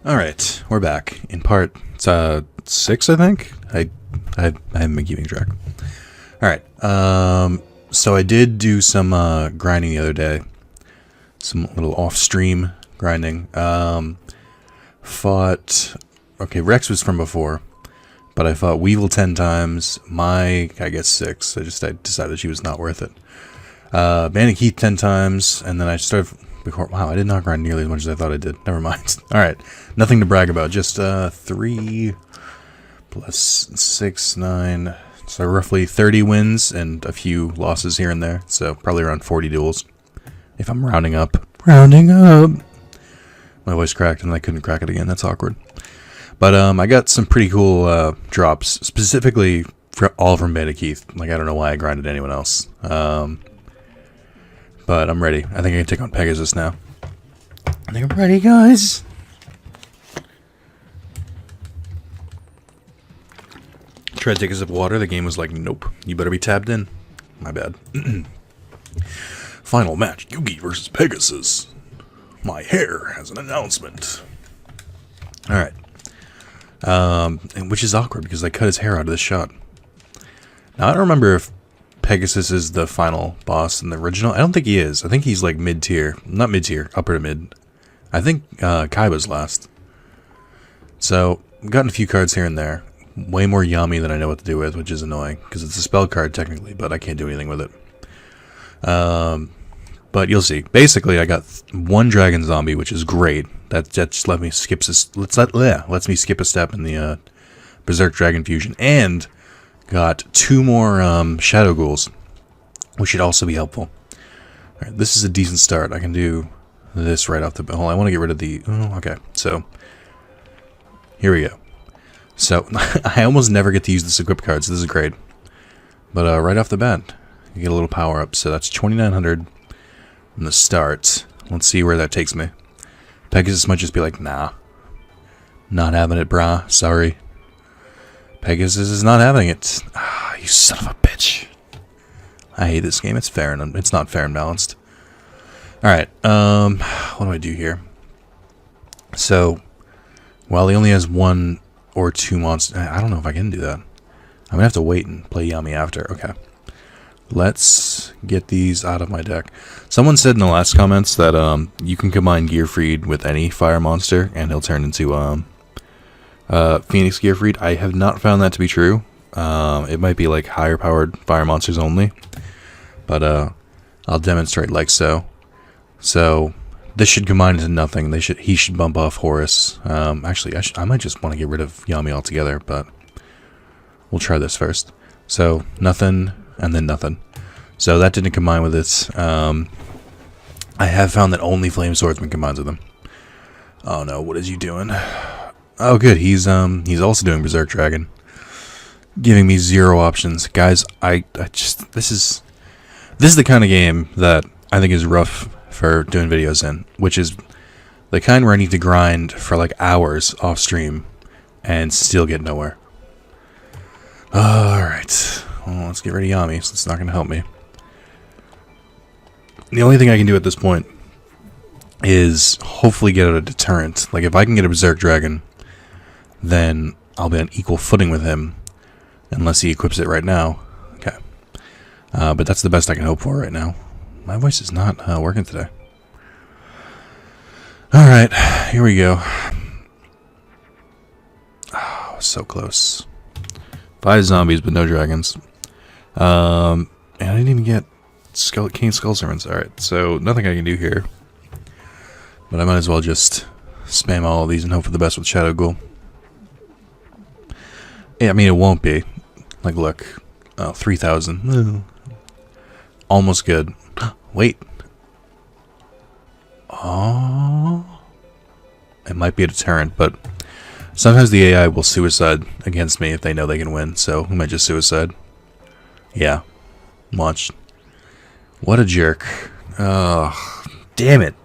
Alright, we're back in part 6, I think? I haven't been keeping track. Alright, so I did do some grinding the other day. Some little off-stream grinding. Okay, Rex was from before, but I fought Weevil 10 times, I guess 6. I decided she was not worth it. Bandit Keith 10 times, and then I started... Wow, I did not grind nearly as much as I thought I did. Never mind. Alright, nothing to brag about. Just 3 plus 6, 9. So roughly 30 wins and a few losses here and there. So probably around 40 duels. If I'm rounding up. Rounding up! My voice cracked and I couldn't crack it again. That's awkward. But I got some pretty cool drops. Specifically all from Bandit Keith. Like, I don't know why I grinded anyone else. But I'm ready. I think I can take on Pegasus now. I think I'm ready, guys. Tried to take a sip of water. The game was like, nope. You better be tabbed in. My bad. Final match. Yugi versus Pegasus. My hair has an announcement. Alright. And which is awkward because I cut his hair out of this shot. Now, I don't remember if Pegasus is the final boss in the original. I don't think he is. I think he's like mid-tier. Not mid-tier, upper to mid. I think Kaiba's last. So, I've gotten a few cards here and there. Way more Yami than I know what to do with, which is annoying. Because it's a spell card technically, but I can't do anything with it. But you'll see. Basically, I got one Dragon Zombie, which is great. That just lets me skip me skip a step in the Berserk Dragon Fusion. And got 2 more Shadow Ghouls, which should also be helpful. Alright, this is a decent start. I can do this right off the bat. I want to get rid of the... Oh, okay, so here we go. So, I almost never get to use this equip card, so this is great. But right off the bat, you get a little power up. So that's 2,900 from the start. Let's see where that takes me. Pegasus might just be like, nah. Not having it, brah. Sorry. Pegasus is not having it. Ah, you son of a bitch. I hate this game. It's fair and it's not fair and balanced. Alright, what do I do here? So, while he only has 1 or 2 monsters... I don't know if I can do that. I'm gonna have to wait and play Yami after. Okay. Let's get these out of my deck. Someone said in the last comments that you can combine Gearfried with any fire monster and he'll turn into Phoenix Gearfried. I have not found that to be true. It might be like higher powered fire monsters only, but I'll demonstrate like so. So this should combine into nothing. He should bump off Horus. Actually, I might just want to get rid of Yami altogether, but we'll try this first. So nothing and then nothing. So that didn't combine with it. I have found that only Flame Swordsman combines with them. Oh no, what is he doing? Oh good, he's also doing Berserk Dragon. Giving me 0 options. Guys, this is the kind of game that I think is rough for doing videos in, which is the kind where I need to grind for like hours off stream and still get nowhere. Alright. Well, let's get rid of Yami, so it's not gonna help me. The only thing I can do at this point is hopefully get out a deterrent. Like if I can get a Berserk Dragon, then I'll be on equal footing with him, unless he equips it right now. Okay. But that's the best I can hope for right now. My voice is not working today. Alright, here we go. Oh, so close. 5 zombies, but no dragons. And I didn't even get King Skull Servants. Alright, so nothing I can do here. But I might as well just spam all of these and hope for the best with Shadow Ghoul. Yeah, I mean, it won't be. Like, look. 3,000. Almost good. Wait. Oh. It might be a deterrent, but sometimes the AI will suicide against me if they know they can win, so we might just suicide. Yeah. Watch. What a jerk. Oh, damn it.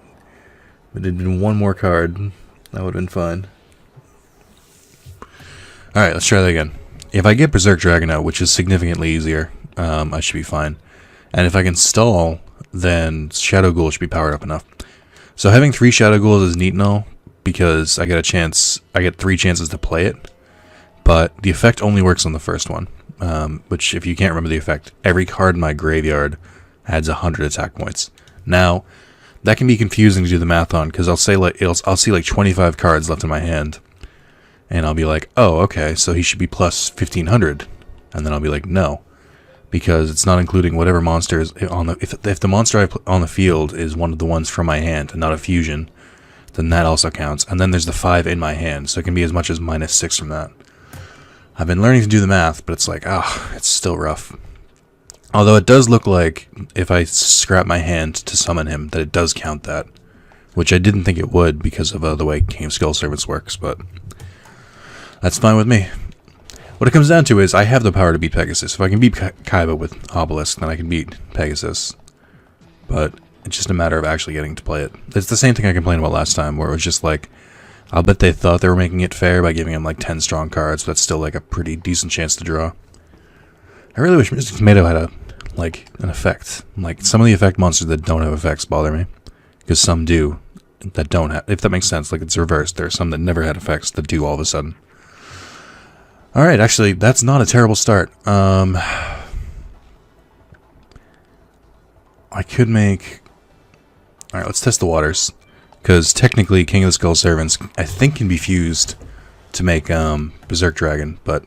If it had been 1 more card, that would have been fine. Alright, let's try that again. If I get Berserk Dragon out, which is significantly easier, I should be fine. And if I can stall, then Shadow Ghoul should be powered up enough. So having 3 Shadow Ghouls is neat and all, because I get 3 chances to play it, but the effect only works on the first one, which, if you can't remember the effect, every card in my graveyard adds 100 attack points. Now, that can be confusing to do the math on, because I'll see like 25 cards left in my hand, and I'll be like, oh, okay, so he should be plus 1500, and then I'll be like, no, because it's not including whatever monster is on the... If the monster I put on the field is one of the ones from my hand and not a fusion, then that also counts. And then there's the 5 in my hand, so it can be as much as -6 from that. I've been learning to do the math, but it's like, it's still rough. Although it does look like, if I scrap my hand to summon him, that it does count that. Which I didn't think it would because of the way King of Skull Servants works, but that's fine with me. What it comes down to is, I have the power to beat Pegasus. If I can beat Kaiba with Obelisk, then I can beat Pegasus. But it's just a matter of actually getting to play it. It's the same thing I complained about last time, where it was just like, I'll bet they thought they were making it fair by giving him like 10 strong cards, but that's still like a pretty decent chance to draw. I really wish Mystic Tomato had an effect. Like, some of the effect monsters that don't have effects bother me, because some do that don't have, if that makes sense. Like, it's reversed. There are some that never had effects that do all of a sudden. Alright, actually, that's not a terrible start. I could make... Alright, let's test the waters. Because technically, King of the Skull Servants, I think, can be fused to make Berserk Dragon, but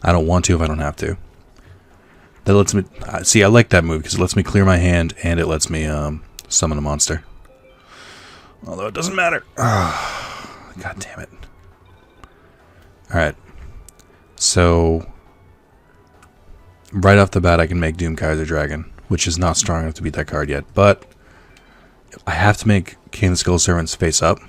I don't want to if I don't have to. That lets me... See, I like that move, because it lets me clear my hand, and it lets me summon a monster. Although it doesn't matter. God damn it. Alright. So, right off the bat, I can make Doom Kaiser Dragon, which is not strong enough to beat that card yet, but I have to make King of the Skull Servants face up,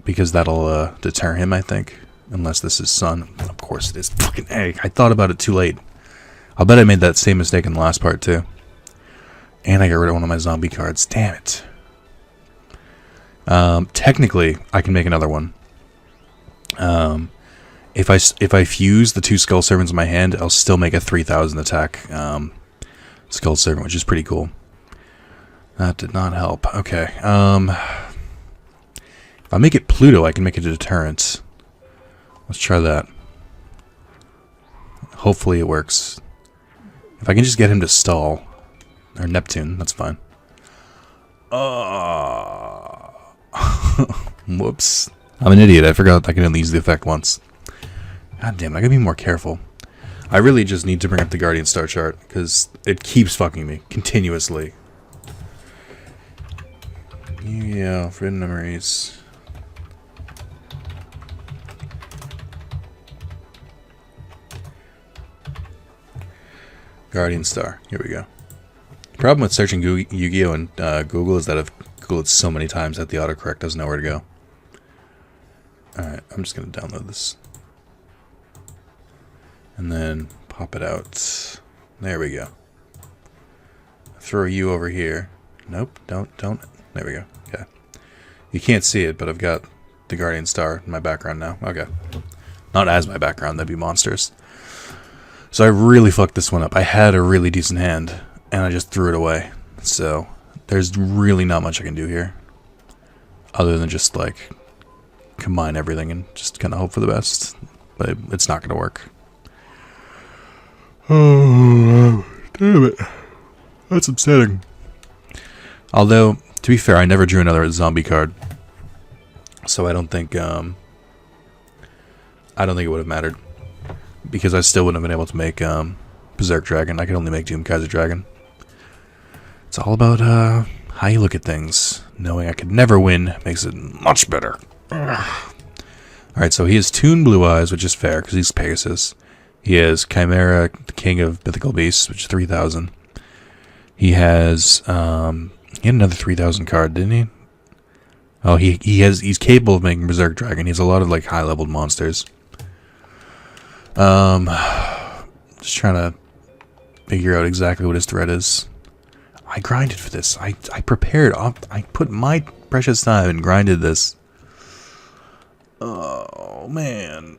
because that'll deter him, I think, unless this is Sun. Of course it is. Fucking A. I thought about it too late. I'll bet I made that same mistake in the last part, too. And I got rid of one of my zombie cards. Damn it. Technically, I can make another one. If I fuse the 2 Skull Servants in my hand, I'll still make a 3000 attack Skull Servant, which is pretty cool. That did not help. Okay. If I make it Pluto, I can make it a deterrent. Let's try that. Hopefully it works. If I can just get him to stall. Or Neptune, that's fine. Whoops. I'm an idiot. I forgot I can only use the effect once. God damn it, I gotta be more careful. I really just need to bring up the Guardian Star chart, because it keeps fucking me continuously. Yeah, Forbidden Memories. Guardian Star. Here we go. The problem with searching Yu-Gi-Oh! And Google is that I've Googled it so many times that the autocorrect doesn't know where to go. Alright, I'm just going to download this. And then pop it out. There we go. Throw you over here. Nope, don't. There we go. Okay. You can't see it, but I've got the Guardian Star in my background now. Okay. Not as my background, that'd be monsters. So I really fucked this one up. I had a really decent hand, and I just threw it away. So there's really not much I can do here. Other than just, like, combine everything and just kind of hope for the best. But it's not going to work. Oh, damn it. That's upsetting. Although, to be fair, I never drew another zombie card. So I don't think it would have mattered. Because I still wouldn't have been able to make Berserk Dragon. I could only make Doom Kaiser Dragon. It's all about how you look at things. Knowing I could never win makes it much better. Alright, so he has Toon Blue Eyes, which is fair, because he's Pegasus. He has Chimera, the King of Mythical Beasts, which is 3000. He has, he had another 3000 card, didn't he? Oh, he's capable of making Berserk Dragon. He has a lot of, like, high-leveled monsters. Just trying to figure out exactly what his threat is. I grinded for this. I prepared. I put my precious time and grinded this. Oh, man.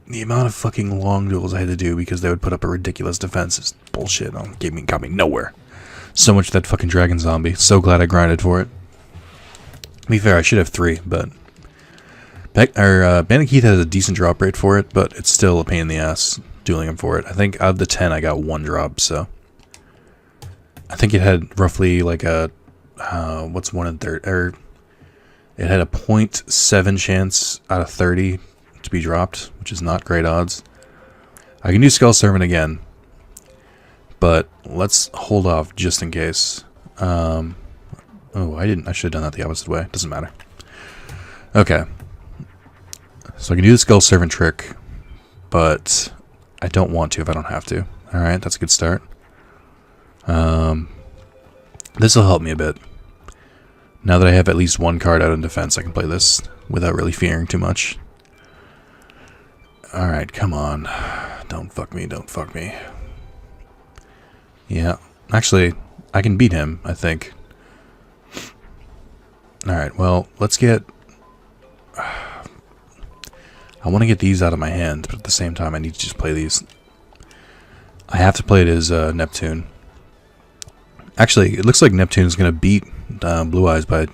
The amount of fucking long duels I had to do because they would put up a ridiculous defense is bullshit. Got me nowhere. So much for that fucking dragon zombie. So glad I grinded for it. To be fair, I should have 3, but Bandit Keith has a decent drop rate for it, but it's still a pain in the ass dueling him for it. I think out of the 10, I got 1 drop, so I think it had roughly like a what's 1 in 30, or it had a 0.7 chance out of 30 to be dropped, which is not great odds. I can do Skull Servant again, but let's hold off just in case. Oh, I should have done that the opposite way. Doesn't matter. Okay. So I can do the Skull Servant trick, but I don't want to if I don't have to. Alright, that's a good start. This will help me a bit. Now that I have at least 1 card out in defense, I can play this without really fearing too much. Alright, come on. Don't fuck me, don't fuck me. Yeah, actually, I can beat him, I think. Alright, well, let's get... I want to get these out of my hand, but at the same time I need to just play these. I have to play it as Neptune. Actually, it looks like Neptune's going to beat Blue Eyes by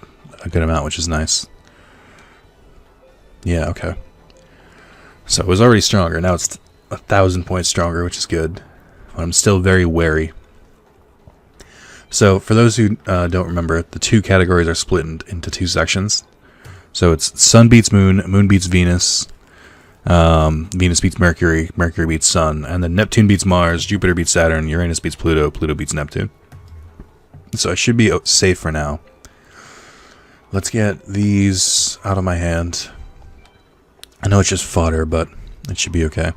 a good amount, which is nice. Yeah, okay. So it was already stronger. Now it's 1,000 points stronger, which is good. But I'm still very wary. So for those who don't remember, the 2 categories are split into 2 sections. So it's Sun beats Moon, Moon beats Venus, Venus beats Mercury, Mercury beats Sun, and then Neptune beats Mars, Jupiter beats Saturn, Uranus beats Pluto, Pluto beats Neptune. So I should be safe for now. Let's get these out of my hand. I know it's just fodder, but it should be okay.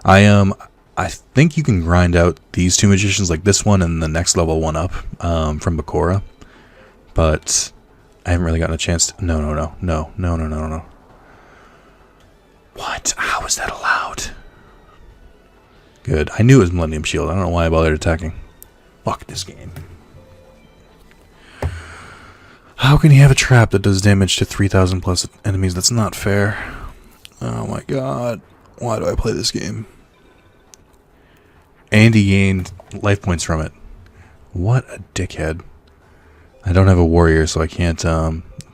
I think you can grind out these 2 magicians, like this one and the next level one up, from Bakura. But I haven't really gotten a chance to... No. What? How is that allowed? Good. I knew it was Millennium Shield. I don't know why I bothered attacking. Fuck this game. How can he have a trap that does damage to 3,000 plus enemies? That's not fair. Oh my god. Why do I play this game? And he gained life points from it. What a dickhead. I don't have a warrior, so I can't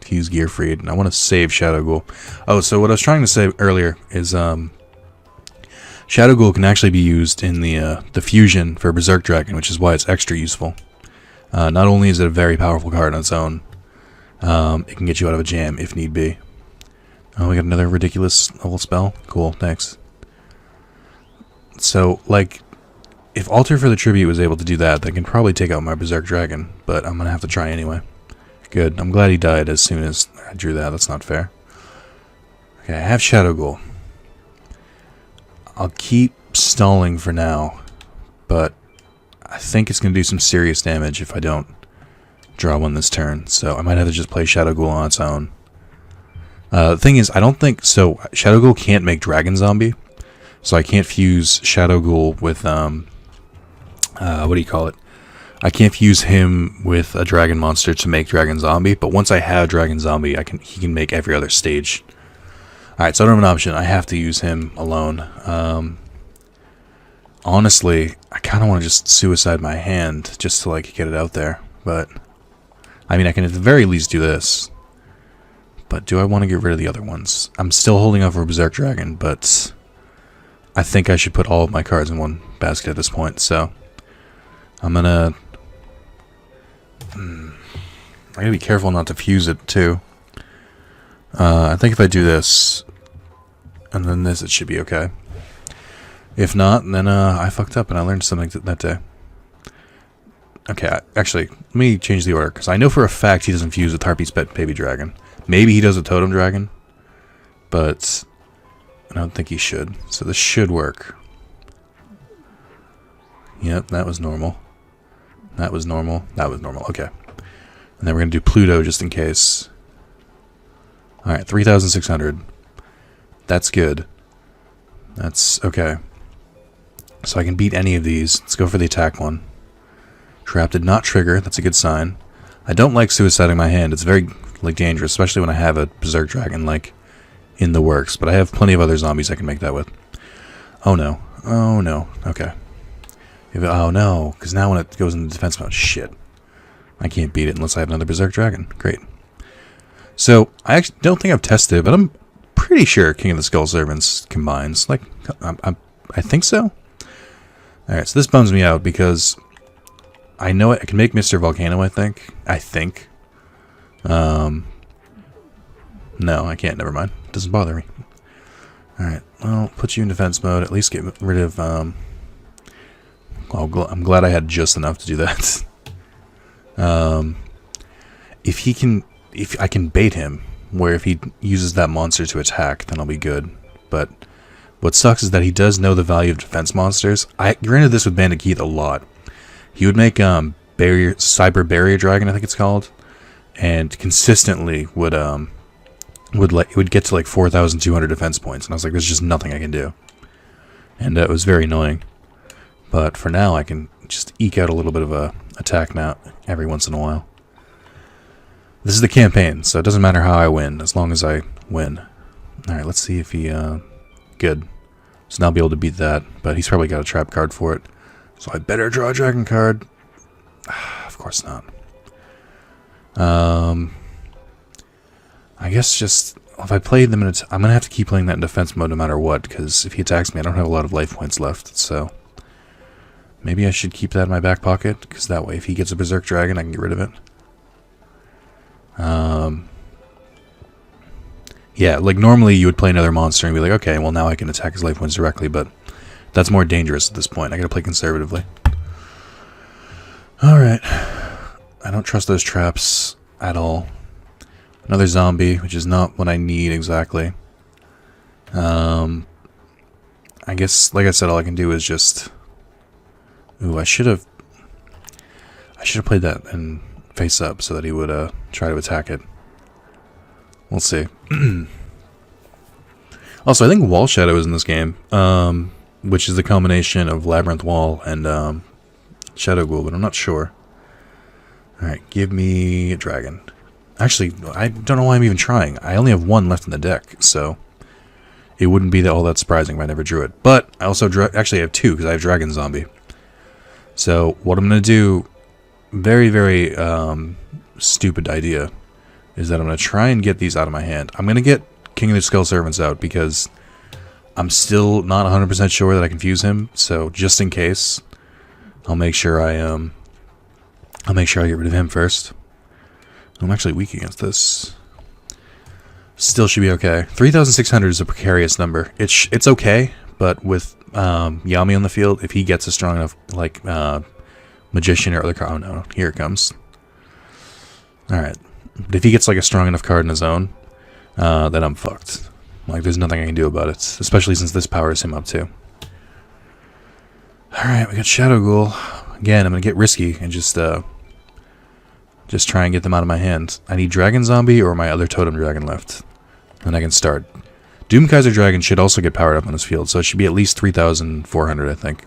use Gear Freed. And I want to save Shadow Ghoul. Oh, so what I was trying to say earlier is Shadow Ghoul can actually be used in the fusion for Berserk Dragon, which is why it's extra useful. Not only is it a very powerful card on its own, it can get you out of a jam if need be. Oh, we got another ridiculous level spell? Cool, thanks. So, like, if Alter for the Tribute was able to do that, they can probably take out my Berserk Dragon, but I'm going to have to try anyway. Good, I'm glad he died as soon as I drew that, that's not fair. Okay, I have Shadow Ghoul. I'll keep stalling for now, but I think it's going to do some serious damage if I don't draw one this turn, so I might have to just play Shadow Ghoul on its own. The thing is, I don't think... So, Shadow Ghoul can't make Dragon Zombie, so I can't fuse Shadow Ghoul with, what do you call it? I can't fuse him with a Dragon Monster to make Dragon Zombie, but once I have Dragon Zombie, he can make every other stage. Alright, so I don't have an option. I have to use him alone. Honestly, I kind of want to just suicide my hand just to, like, get it out there, but... I mean, I can at the very least do this. But do I want to get rid of the other ones? I'm still holding out for Berserk Dragon, but I think I should put all of my cards in one basket at this point, so I'm gonna... I gotta be careful not to fuse it, too. I think if I do this, and then this, it should be okay. If not, then I fucked up and I learned something that day. Okay, actually, let me change the order, because I know for a fact he doesn't fuse with Harpy's Pet Baby Dragon. Maybe he does with Totem Dragon, but I don't think he should. So this should work. Yep, that was normal. That was normal. That was normal. Okay. And then we're going to do Pluto just in case. Alright, 3,600. That's good. That's okay. So I can beat any of these. Let's go for the attack one. Trap did not trigger. That's a good sign. I don't like suiciding my hand. It's very dangerous, especially when I have a Berserk Dragon in the works. But I have plenty of other zombies I can make that with. Oh no. Oh no. Okay. Oh no, because now when it goes into defense mode, shit. I can't beat it unless I have another Berserk Dragon. Great. So, I actually don't think I've tested it, but I'm pretty sure King of the Skull Servants combines. Like, I think so. Alright, so this bums me out because I know I can make Mr. Volcano, I think. No, I can't, never mind. It doesn't bother me. Alright, well, put you in defense mode, at least get rid of, well, I'm glad I had just enough to do that. If I can bait him, where if he uses that monster to attack, then I'll be good. But what sucks is that he does know the value of defense monsters. I ran into this with Bandit Keith a lot. He would make Cyber Barrier Dragon, I think it's called, and consistently would get to like 4,200 defense points, and I was like, there's just nothing I can do, and it was very annoying. But for now, I can just eke out a little bit of a attack now every once in a while. This is the campaign, so it doesn't matter how I win, as long as I win. Alright, let's see if he, good. So now I'll be able to beat that, but he's probably got a trap card for it. So I better draw a dragon card. Of course not. I guess just, if I play them I'm going to have to keep playing that in defense mode no matter what, because if he attacks me, I don't have a lot of life points left, so maybe I should keep that in my back pocket, because that way if he gets a Berserk Dragon, I can get rid of it. Yeah, like normally you would play another monster and be like, okay, well now I can attack his life points directly, but that's more dangerous at this point. I gotta play conservatively. Alright. I don't trust those traps at all. Another zombie, which is not what I need exactly. I guess, like I said, all I can do is just... Ooh, I should have played that and face up so that he would try to attack it. We'll see. Also, I think Wall Shadow is in this game, which is the combination of Labyrinth Wall and Shadow Ghoul, but I'm not sure. Alright, give me a dragon. Actually, I don't know why I'm even trying. I only have one left in the deck, so it wouldn't be all that surprising if I never drew it. But I also actually have two, because I have Dragon Zombie. So what I'm going to do, very, very stupid idea, is that I'm going to try and get these out of my hand. I'm going to get King of the Skull Servants out, because I'm still not 100% sure that I can fuse him. So just in case, I'll make sure I get rid of him first. I'm actually weak against this. Still should be okay. 3,600 is a precarious number. It's okay, but with Yami on the field, if he gets a strong enough, like, Magician or other card... Oh, no. Here it comes. Alright. But if he gets, like, a strong enough card in his own, then I'm fucked. Like, there's nothing I can do about it. Especially since this powers him up, too. Alright, we got Shadow Ghoul. Again, I'm gonna get risky and just try and get them out of my hand. I need Dragon Zombie or my other Totem Dragon left. Then I can start. Doomkaiser Dragon should also get powered up on his field, so it should be at least 3,400, I think.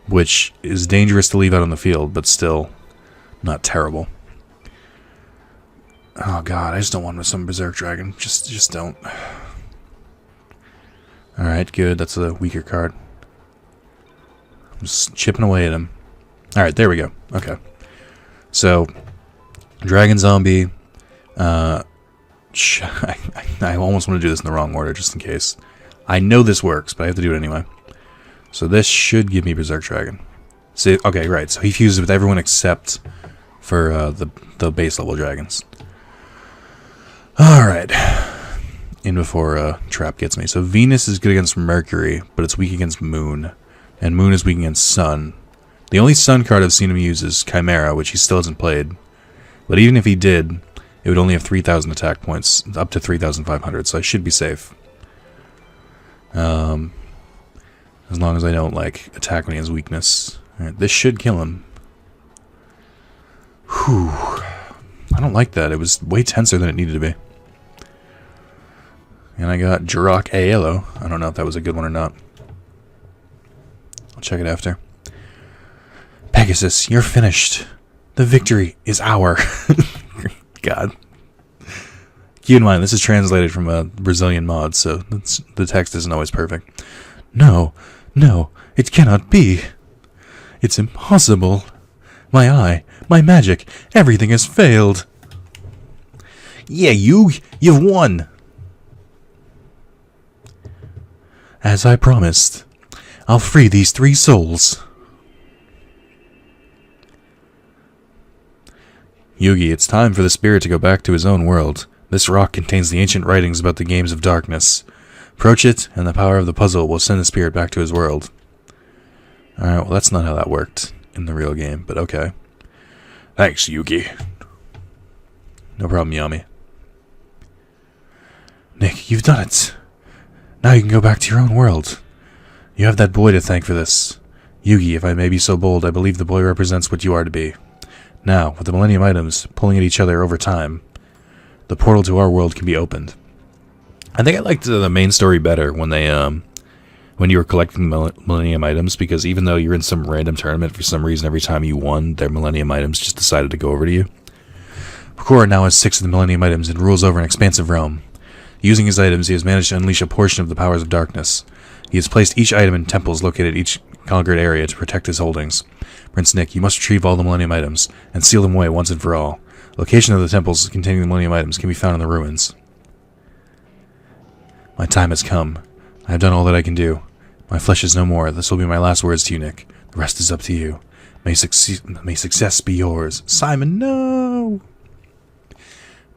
Which is dangerous to leave out on the field, but still not terrible. Oh god, I just don't want some Berserk Dragon. Just don't. Alright, good. That's a weaker card. I'm just chipping away at him. Alright, there we go. Okay. So, Dragon Zombie. I almost want to do this in the wrong order, just in case. I know this works, but I have to do it anyway. So this should give me Berserk Dragon. See, okay, right. So he fuses with everyone except for the base level dragons. Alright. In before Trap gets me. So Venus is good against Mercury, but it's weak against Moon. And Moon is weak against Sun. The only Sun card I've seen him use is Chimera, which he still hasn't played. But even if he did, it would only have 3,000 attack points, up to 3,500, so I should be safe. As long as I don't, like, attack when he has weakness. Alright, this should kill him. Whew. I don't like that. It was way tenser than it needed to be. And I got Jirok Aelo. I don't know if that was a good one or not. I'll check it after. Pegasus, you're finished. The victory is our. God. Keep in mind, this is translated from a Brazilian mod, so the text isn't always perfect. No, no, it cannot be. It's impossible. My eye, my magic, everything has failed. Yeah, you've won. As I promised, I'll free these 3 souls. Yugi, it's time for the spirit to go back to his own world. This rock contains the ancient writings about the games of darkness. Approach it, and the power of the puzzle will send the spirit back to his world. Alright, well that's not how that worked in the real game, but okay. Thanks, Yugi. No problem, Yami. Nick, you've done it. Now you can go back to your own world. You have that boy to thank for this. Yugi, if I may be so bold, I believe the boy represents what you are to be. Now, with the Millennium Items pulling at each other over time, the portal to our world can be opened. I think I liked the main story better when they, when you were collecting Millennium Items, because even though you're in some random tournament, for some reason every time you won, their Millennium Items just decided to go over to you. Bakura now has 6 of the Millennium Items and rules over an expansive realm. Using his items, he has managed to unleash a portion of the powers of darkness. He has placed each item in temples located in each conquered area to protect his holdings. Prince Nick, you must retrieve all the Millennium Items and seal them away once and for all. The location of the temples containing the Millennium Items can be found in the ruins. My time has come. I have done all that I can do. My flesh is no more. This will be my last words to you, Nick. The rest is up to you. May success be yours. Simon, no!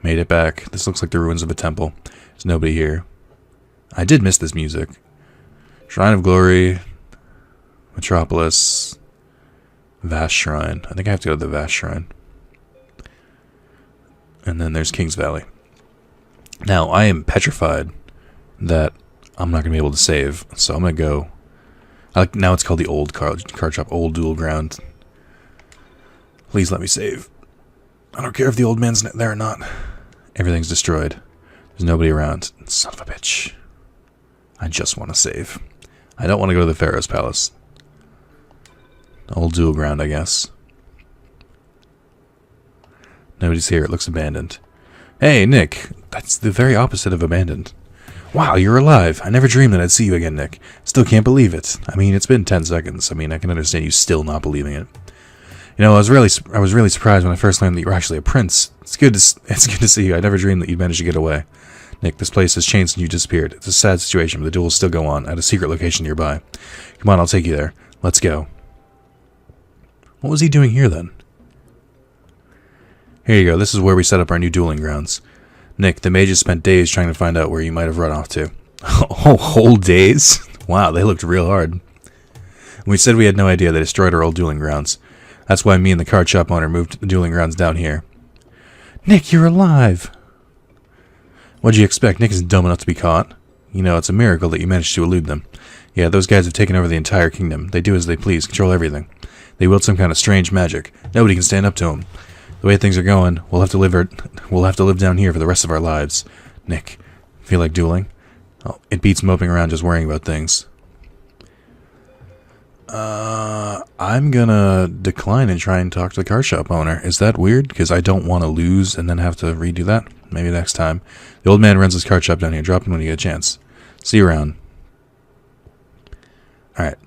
Made it back. This looks like the ruins of a temple. There's nobody here. I did miss this music. Shrine of Glory, Metropolis, Vast Shrine. I think I have to go to the Vast Shrine. And then there's King's Valley. Now, I am petrified that I'm not going to be able to save, so I'm going to go... now it's called the Old Card Shop, Old Duel Ground. Please let me save. I don't care if the old man's there or not. Everything's destroyed. There's nobody around. Son of a bitch. I just want to save. I don't want to go to the Pharaoh's Palace. Old Duel Ground, I guess. Nobody's here. It looks abandoned. Hey, Nick. That's the very opposite of abandoned. Wow, you're alive. I never dreamed that I'd see you again, Nick. Still can't believe it. I mean, it's been 10 seconds. I mean, I can understand you still not believing it. You know, I was really surprised when I first learned that you were actually a prince. It's good to see you. I never dreamed that you'd manage to get away. Nick, this place has changed since you disappeared. It's a sad situation, but the duel will still go on at a secret location nearby. Come on, I'll take you there. Let's go. What was he doing here, then? Here you go. This is where we set up our new dueling grounds. Nick, the mages spent days trying to find out where you might have run off to. Oh, whole days? Wow, they looked real hard. When we said we had no idea, they destroyed our old dueling grounds. That's why me and the card shop owner moved the dueling grounds down here. Nick, you're alive! What'd you expect? Nick isn't dumb enough to be caught. You know, it's a miracle that you managed to elude them. Yeah, those guys have taken over the entire kingdom. They do as they please, control everything. They wield some kind of strange magic. Nobody can stand up to them. The way things are going, we'll have to live down here for the rest of our lives. Nick, feel like dueling? Oh, it beats moping around just worrying about things. I'm gonna decline and try and talk to the car shop owner. Is that weird? Because I don't want to lose and then have to redo that. Maybe next time. The old man runs his car shop down here. Drop him when you get a chance. See you around. Alright.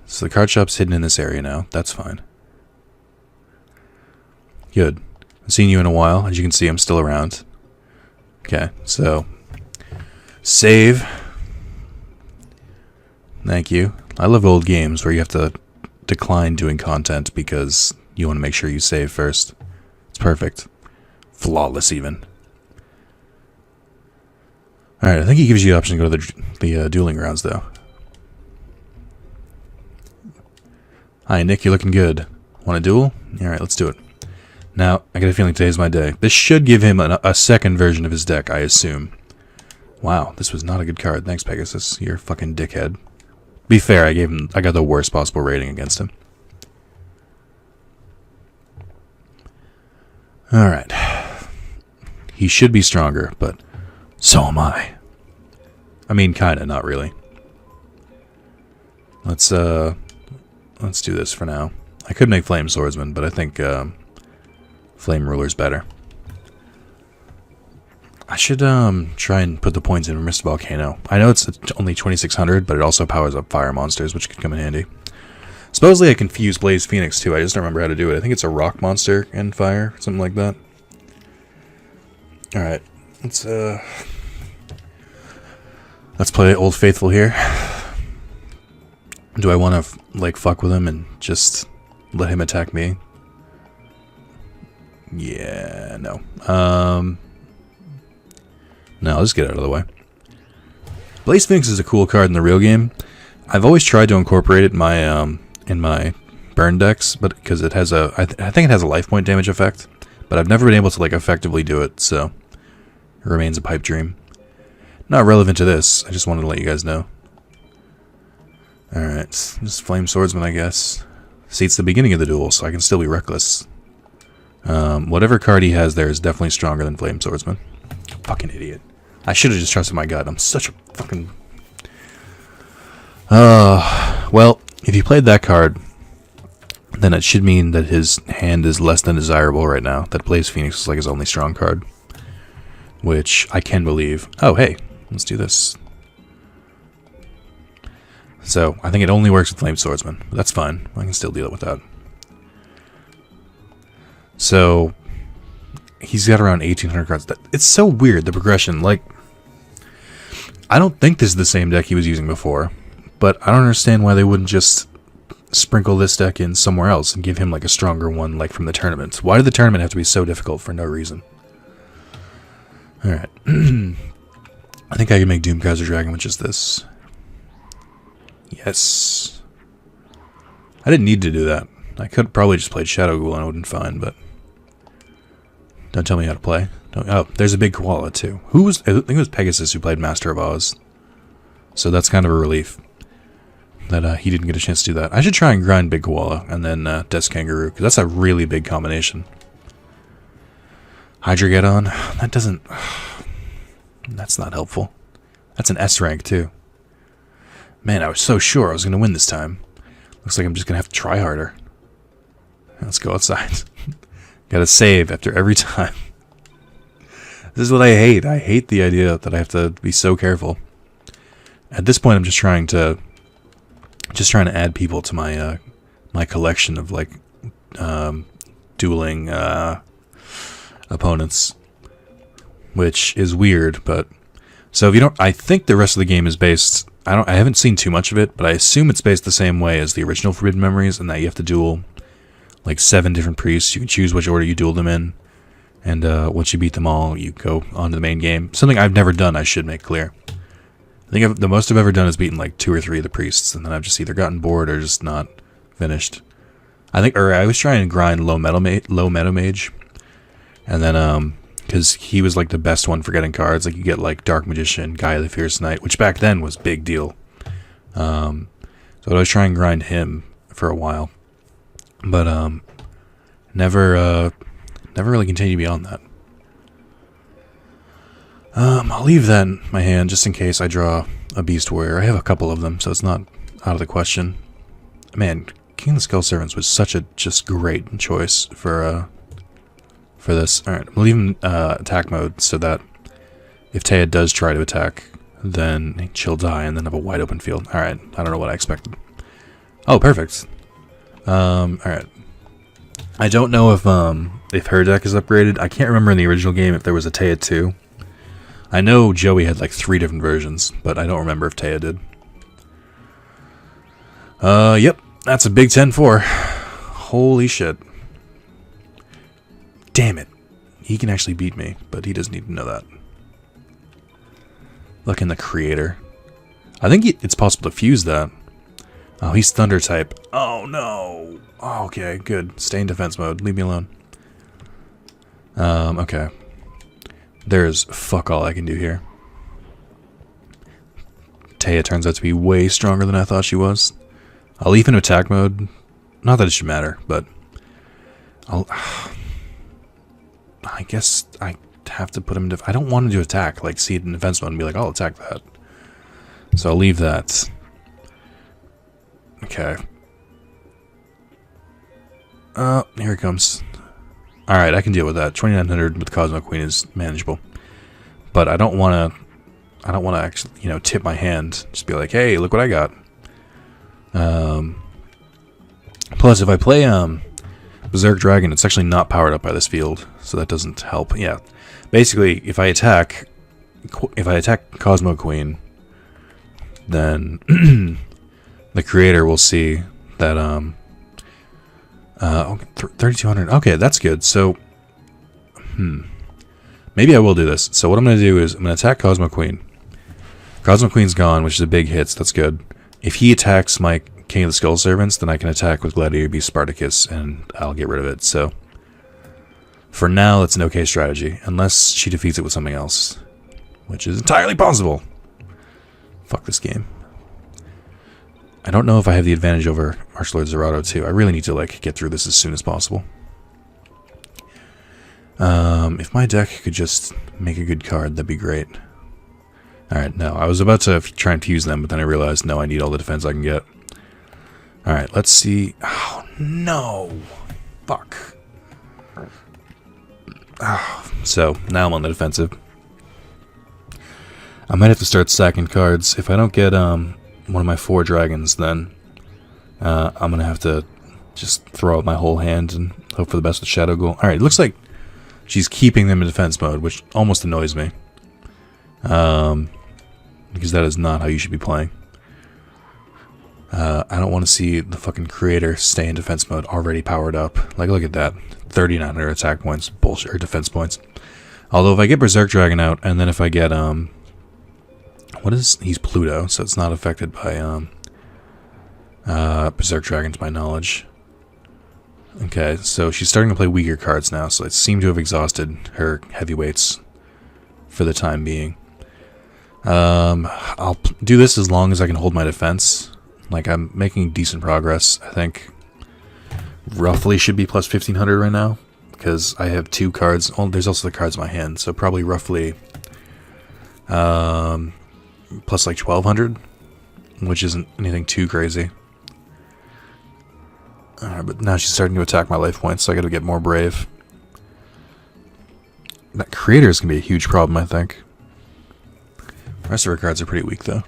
So the card shop's hidden in this area now. That's fine. Good. I've seen you in a while. As you can see, I'm still around. Okay, so... Save. Thank you. I love old games where you have to decline doing content because you want to make sure you save first. It's perfect. Flawless, even. Alright, I think he gives you the option to go to the dueling grounds, though. Hi, Nick, you're looking good. Want a duel? Alright, let's do it. Now, I get a feeling today's my day. This should give him a second version of his deck, I assume. Wow, this was not a good card. Thanks, Pegasus. You're a fucking dickhead. Be fair, I got the worst possible rating against him. Alright. He should be stronger, but so am I. I mean, kinda, not really. Let's do this for now. I could make Flame Swordsman, but I think Flame Ruler's better. I should try and put the points in for Mr. Volcano. I know it's only 2600, but it also powers up fire monsters, which could come in handy. Supposedly I can fuse Blaze Phoenix too, I just don't remember how to do it. I think it's a rock monster and fire, something like that. Alright, let's play Old Faithful here. Do I want to, like, fuck with him and just let him attack me? Yeah, no. No, I'll just get out of the way. Blaze Phoenix is a cool card in the real game. I've always tried to incorporate it in my burn decks, but because it has I think it has a life point damage effect, but I've never been able to, like, effectively do it, so it remains a pipe dream. Not relevant to this, I just wanted to let you guys know. Alright, just Flame Swordsman, I guess. See, it's the beginning of the duel, so I can still be reckless. Whatever card he has there is definitely stronger than Flame Swordsman. Fucking idiot. I should have just trusted my gut. I'm such a fucking... well, if he played that card, then it should mean that his hand is less than desirable right now. That Blaze Phoenix is like his only strong card. Which I can believe. Oh, hey, let's do this. So, I think it only works with Flame Swordsman. But that's fine. I can still deal with that. So, he's got around 1,800 cards. It's so weird, the progression. Like, I don't think this is the same deck he was using before. But I don't understand why they wouldn't just sprinkle this deck in somewhere else and give him, like, a stronger one, like, from the tournament. Why did the tournament have to be so difficult for no reason? Alright. I think I can make Doomkaiser Dragon with just this. Yes. I didn't need to do that. I could have probably just played Shadow Ghoul and it would have been fine, but... Don't tell me how to play. Oh, there's a big koala, too. I think it was Pegasus who played Master of Oz. So that's kind of a relief. That he didn't get a chance to do that. I should try and grind Big Koala and then Death Kangaroo, because that's a really big combination. Hydrogeddon? That doesn't... That's not helpful. That's an S rank, too. Man, I was so sure I was going to win this time. Looks like I'm just going to have to try harder. Let's go outside. Gotta save after every time. This is what I hate. I hate the idea that I have to be so careful. At this point, I'm just trying to add people to my my collection of, like, dueling opponents, which is weird. But so if you don't, I think the rest of the game is based. I haven't seen too much of it, but I assume it's based the same way as the original Forbidden Memories, and that you have to duel like 7 different priests. You can choose which order you duel them in, and once you beat them all, you go on to the main game. Something I've never done, I should make clear. I think the most I've ever done is beaten like 2 or 3 of the priests, and then I've just either gotten bored or just not finished. I was trying to grind low meta mage, and then because he was like the best one for getting cards. Like you get like Dark Magician, Guy of the Fierce Knight, which back then was big deal. So I was trying to grind him for a while, but never really continued beyond that. I'll leave that in my hand just in case I draw a Beast Warrior. I have a couple of them, so it's not out of the question. Man, King of the Skull Servants was such a just great choice for this. Alright, I'm leaving attack mode so that if Taya does try to attack, then she'll die and then have a wide open field. Alright, I don't know what I expected. Oh, perfect. Alright. I don't know if her deck is upgraded. I can't remember in the original game if there was a Taya 2. I know Joey had like 3 different versions, but I don't remember if Taya did. Yep, that's a big 10-4. Holy shit. Damn it. He can actually beat me, but he doesn't need to know that. Look in the creator. I think it's possible to fuse that. Oh, he's Thunder type. Oh, no. Oh, okay, good. Stay in defense mode. Leave me alone. Okay. There's fuck all I can do here. Taya turns out to be way stronger than I thought she was. I'll leave in attack mode. Not that it should matter, but I guess I have to put him in I don't want him to attack, like see it in defense mode and be like, I'll attack that. So I'll leave that. Okay. Here it comes. Alright, I can deal with that. 2900 with Cosmo Queen is manageable. But I don't want to actually, tip my hand. Just be like, hey, look what I got. Plus, if I play Berserk Dragon, it's actually not powered up by this field, so that doesn't help. Yeah, basically, if I attack Cosmo Queen, then the creator will see that 3,200. Okay, that's good. So, maybe I will do this. So what I'm going to do is I'm going to attack Cosmo Queen. Cosmo Queen's gone, which is a big hit, so that's good. If he attacks my King of the Skull Servants, then I can attack with Gladiator Beast Spartacus, and I'll get rid of it. So, for now, that's an okay strategy, unless she defeats it with something else, which is entirely possible. Fuck this game. I don't know if I have the advantage over Archlord Zerato, too. I really need to, like, get through this as soon as possible. If my deck could just make a good card, that'd be great. Alright, no, I was about to try and fuse them, but then I realized, no, I need all the defense I can get. Alright, let's see. Oh, no! Fuck. Oh, so, now I'm on the defensive. I might have to start sacking cards. If I don't get one of my 4 dragons, then I'm gonna have to just throw out my whole hand and hope for the best with Shadow Ghoul. Alright, it looks like she's keeping them in defense mode, which almost annoys me. Because that is not how you should be playing. I don't want to see the fucking creator stay in defense mode already powered up. Like, look at that. 3,900 attack points. Bullshit. Or defense points. Although, if I get Berserk Dragon out, and then if I get, he's Pluto, so it's not affected by, Berserk Dragon, to my knowledge. Okay, so she's starting to play weaker cards now, so it seemed to have exhausted her heavyweights for the time being. I'll do this as long as I can hold my defense. Like, I'm making decent progress, I think. Roughly should be plus 1,500 right now, because I have 2 cards. Oh, there's also the cards in my hand, so probably roughly plus like 1,200, which isn't anything too crazy. Alright, but now she's starting to attack my life points, so I gotta get more brave. That creator is gonna be a huge problem, I think. The rest of her cards are pretty weak, though.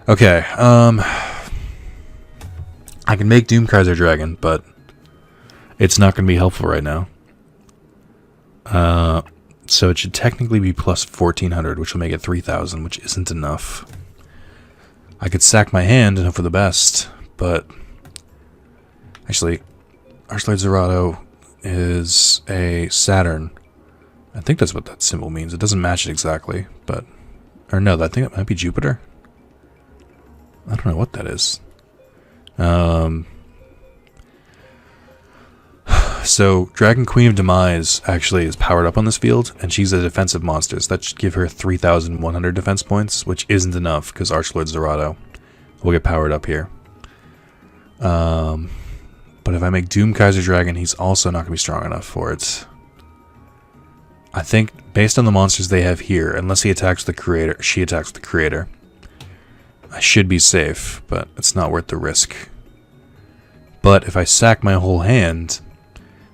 Okay, I can make Doom Kaiser Dragon, but it's not going to be helpful right now. So it should technically be plus 1,400, which will make it 3,000, which isn't enough. I could sack my hand and hope for the best, but actually, Archlord Zerato is a Saturn. I think that's what that symbol means. It doesn't match it exactly, but... Or no, I think it might be Jupiter. I don't know what that is. So, Dragon Queen of Demise actually is powered up on this field, and she's a defensive monster, so that should give her 3,100 defense points, which isn't enough, because Archlord Zerato will get powered up here. But if I make Doom Kaiser Dragon, he's also not going to be strong enough for it. I think, based on the monsters they have here, unless he attacks the creator, she attacks the creator, I should be safe, but it's not worth the risk. But if I sack my whole hand,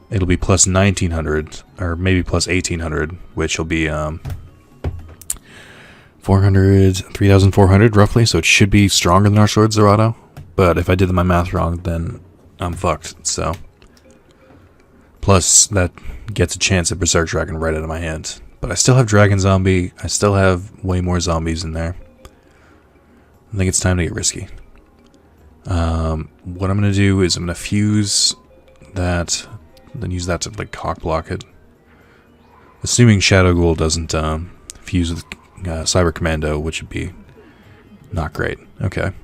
it'll be plus 1,900, or maybe plus 1,800, which will be 3,400 roughly, so it should be stronger than Archlord Zerato. But if I did my math wrong, then I'm fucked, so... Plus, that gets a chance at Berserk Dragon right out of my hand. But I still have Dragon Zombie. I still have way more zombies in there. I think it's time to get risky. What I'm going to do is I'm going to fuse that, then use that to like cock block it. Assuming Shadow Ghoul doesn't fuse with Cyber Commando, which would be not great. Okay. I'm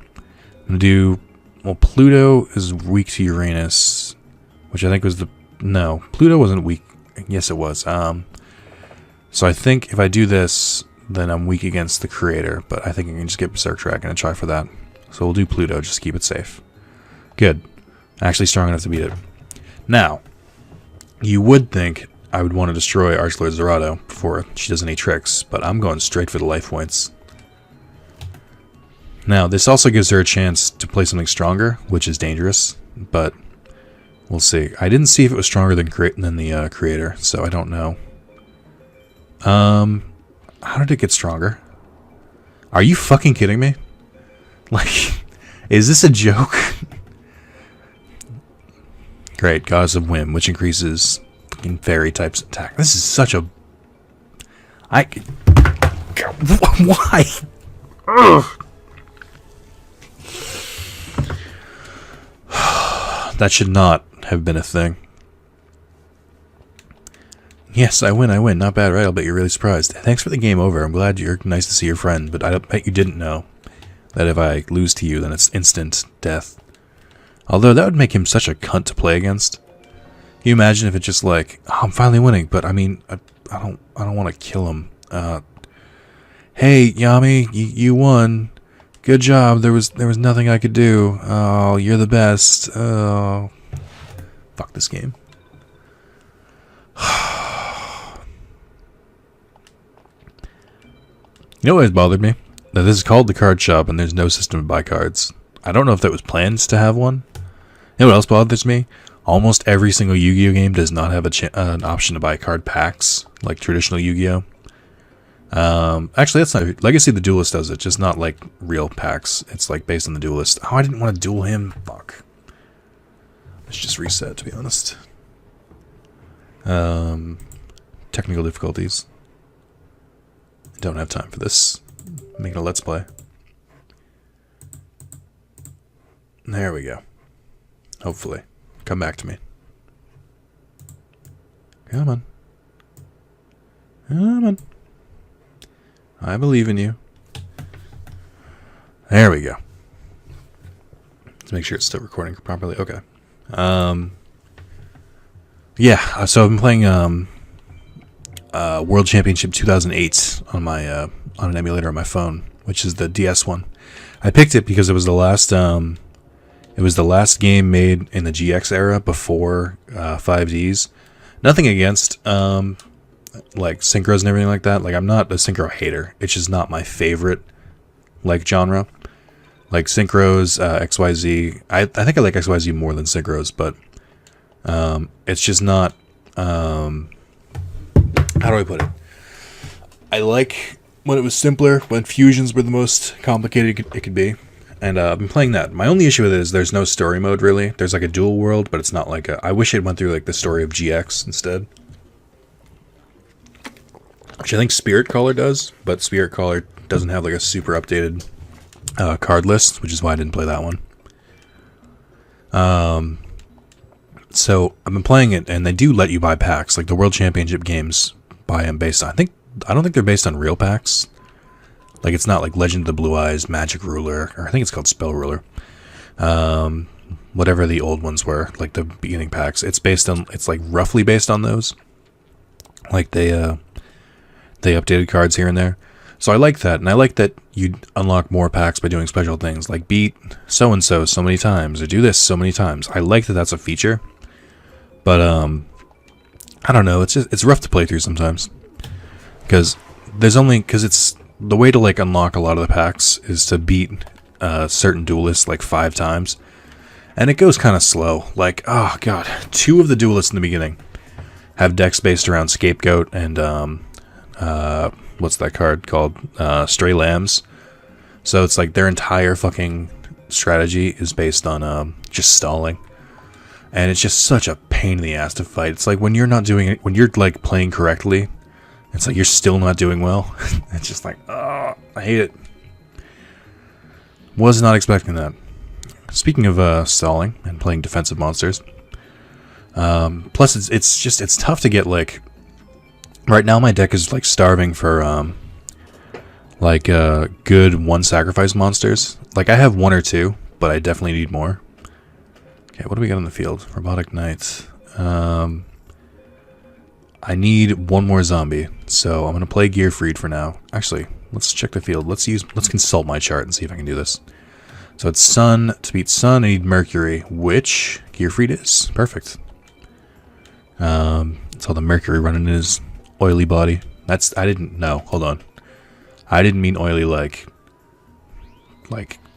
going to do... Well, Pluto is weak to Uranus, which I think was the... No, Pluto wasn't weak. Yes, it was. So I think if I do this, then I'm weak against the creator, but I think I can just get Berserk Dragon and try for that. So we'll do Pluto, just to keep it safe. Good. Actually strong enough to beat it. Now, you would think I would want to destroy Archlord Zerato before she does any tricks, but I'm going straight for the life points. Now, this also gives her a chance to play something stronger, which is dangerous, but we'll see. I didn't see if it was stronger than the creator, so I don't know. How did it get stronger? Are you fucking kidding me? Like, is this a joke? Great, Goddess of Whim, which increases in fairy types attack. This is such a... Why? Ugh. That should not have been a thing. Yes, I win. Not bad, right? I'll bet you're really surprised. Thanks for the game over. I'm glad you're nice to see your friend, but I bet you didn't know that if I lose to you, then it's instant death. Although that would make him such a cunt to play against. Can you imagine if it's just like, oh, I'm finally winning, but I mean, I don't want to kill him. Hey, Yami, you won. Good job. There was nothing I could do. Oh, you're the best. Oh, fuck this game. You know what has bothered me? That this is called the card shop and there's no system to buy cards. I don't know if that was planned to have one. You know what else bothers me? Almost every single Yu-Gi-Oh game does not have an option to buy card packs like traditional Yu-Gi-Oh. Actually, that's not... Legacy the Duelist does it, just not like real packs. It's like based on the Duelist. Oh, I didn't want to duel him. Fuck. Let's just reset, to be honest. Technical difficulties. Don't have time for this. Making a let's play. There we go. Hopefully. Come back to me. Come on. Come on. I believe in you. There we go. Let's make sure it's still recording properly. Okay. Yeah, so I've been playing World Championship 2008 on my on an emulator on my phone, which is the DS one. I picked it because it was the last game made in the GX era before 5Ds. Nothing against like synchros and everything like that. Like, I'm not a synchro hater. It's just not my favorite like genre. Like synchros, XYZ. I think I like XYZ more than synchros, but it's just not. How do I put it? I like when it was simpler, when fusions were the most complicated it could be. And I've been playing that. My only issue with it is there's no story mode, really. There's like a dual world, but it's not like a... I wish it went through like the story of GX instead. Which I think Spirit Caller does, but Spirit Caller doesn't have like a super updated card list, which is why I didn't play that one. So I've been playing it, and they do let you buy packs. Like the World Championship games buy them based on... I don't think they're based on real packs. Like, it's not like Legend of the Blue Eyes, Magic Ruler, or I think it's called Spell Ruler. Whatever the old ones were, like the beginning packs. It's like roughly based on those. Like they updated cards here and there. So I like that, and I like that you unlock more packs by doing special things, like beat so-and-so so many times, or do this so many times. I like that that's a feature. But, I don't know, it's rough to play through sometimes. Because it's... The way to like unlock a lot of the packs is to beat certain duelists like 5 times, and it goes kind of slow. Like, oh god, 2 of the duelists in the beginning have decks based around Scapegoat and what's that card called? Stray Lambs. So it's like their entire fucking strategy is based on just stalling, and it's just such a pain in the ass to fight. It's like when you're not doing it, when you're like playing correctly. It's like you're still not doing well. It's just like, oh, I hate it. Was not expecting that. Speaking of stalling and playing defensive monsters, plus it's tough to get like. Right now, my deck is like starving for good 1 sacrifice monsters. Like I have 1 or 2, but I definitely need more. Okay, what do we got on the field? Robotic Knights. I need 1 more zombie, so I'm gonna play Gearfried for now. Actually, let's check the field. Let's consult my chart and see if I can do this. So it's Sun to beat Sun. I need Mercury, which Gearfried is perfect. It's all the Mercury running in his oily body. I didn't know. Hold on, I didn't mean oily like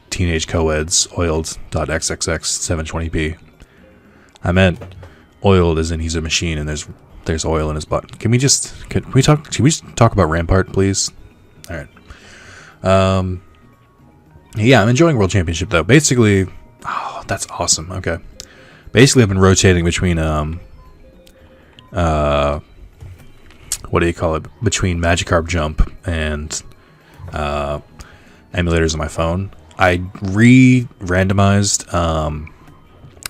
teenage co-eds oiled.xxx 720p. I meant oiled as in he's a machine and there's oil in his butt. Can we just talk about Rampart, please? All right. Yeah, I'm enjoying World Championship though. Basically, oh, that's awesome. Okay. Basically, I've been rotating between what do you call it, between Magikarp Jump and emulators on my phone. I randomized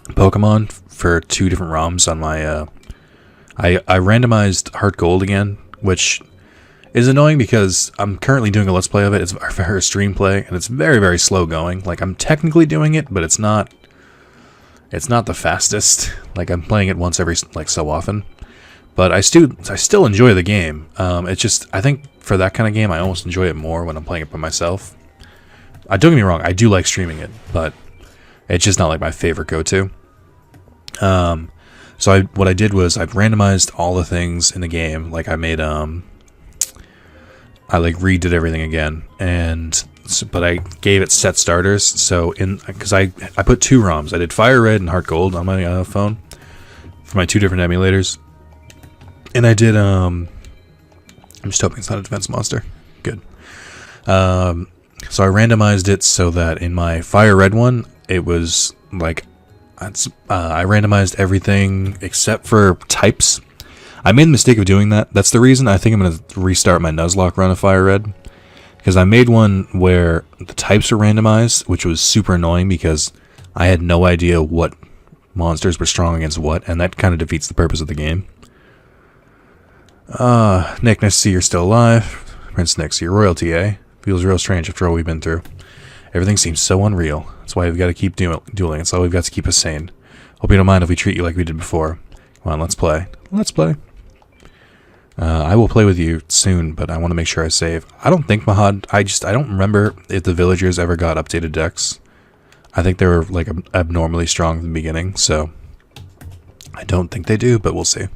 Pokemon for 2 different ROMs on my I randomized Heart Gold again, which is annoying because I'm currently doing a Let's Play of it. It's for a stream play, and it's very, very slow going. Like, I'm technically doing it, but it's not the fastest. Like, I'm playing it once every, like, so often. But I still enjoy the game. It's just, I think for that kind of game, I almost enjoy it more when I'm playing it by myself. Don't get me wrong, I do like streaming it, but it's just not like my favorite go-to. So what I did was I randomized all the things in the game. Like, I made I like redid everything again, but I gave it set starters. So because I put 2 ROMs. I did Fire Red and Heart Gold on my phone for my 2 different emulators, and I did I'm just hoping it's not a defense monster. Good. So I randomized it so that in my Fire Red one, it was like I randomized everything except for types. I made the mistake of doing that. That's the reason I think I'm going to restart my Nuzlocke run of Fire Red. Because I made one where the types were randomized, which was super annoying because I had no idea what monsters were strong against what, and that kind of defeats the purpose of the game. Nick, nice to see you're still alive. Prince Nick, so you're royalty, eh? Feels real strange after all we've been through. Everything seems so unreal. That's why we've got to keep dueling. It's all we've got to keep us sane. Hope you don't mind if we treat you like we did before. Come on, let's play. Let's play. I will play with you soon, but I want to make sure I save. I don't think Mahad... I don't remember if the villagers ever got updated decks. I think they were, like, abnormally strong in the beginning, so... I don't think they do, but we'll see.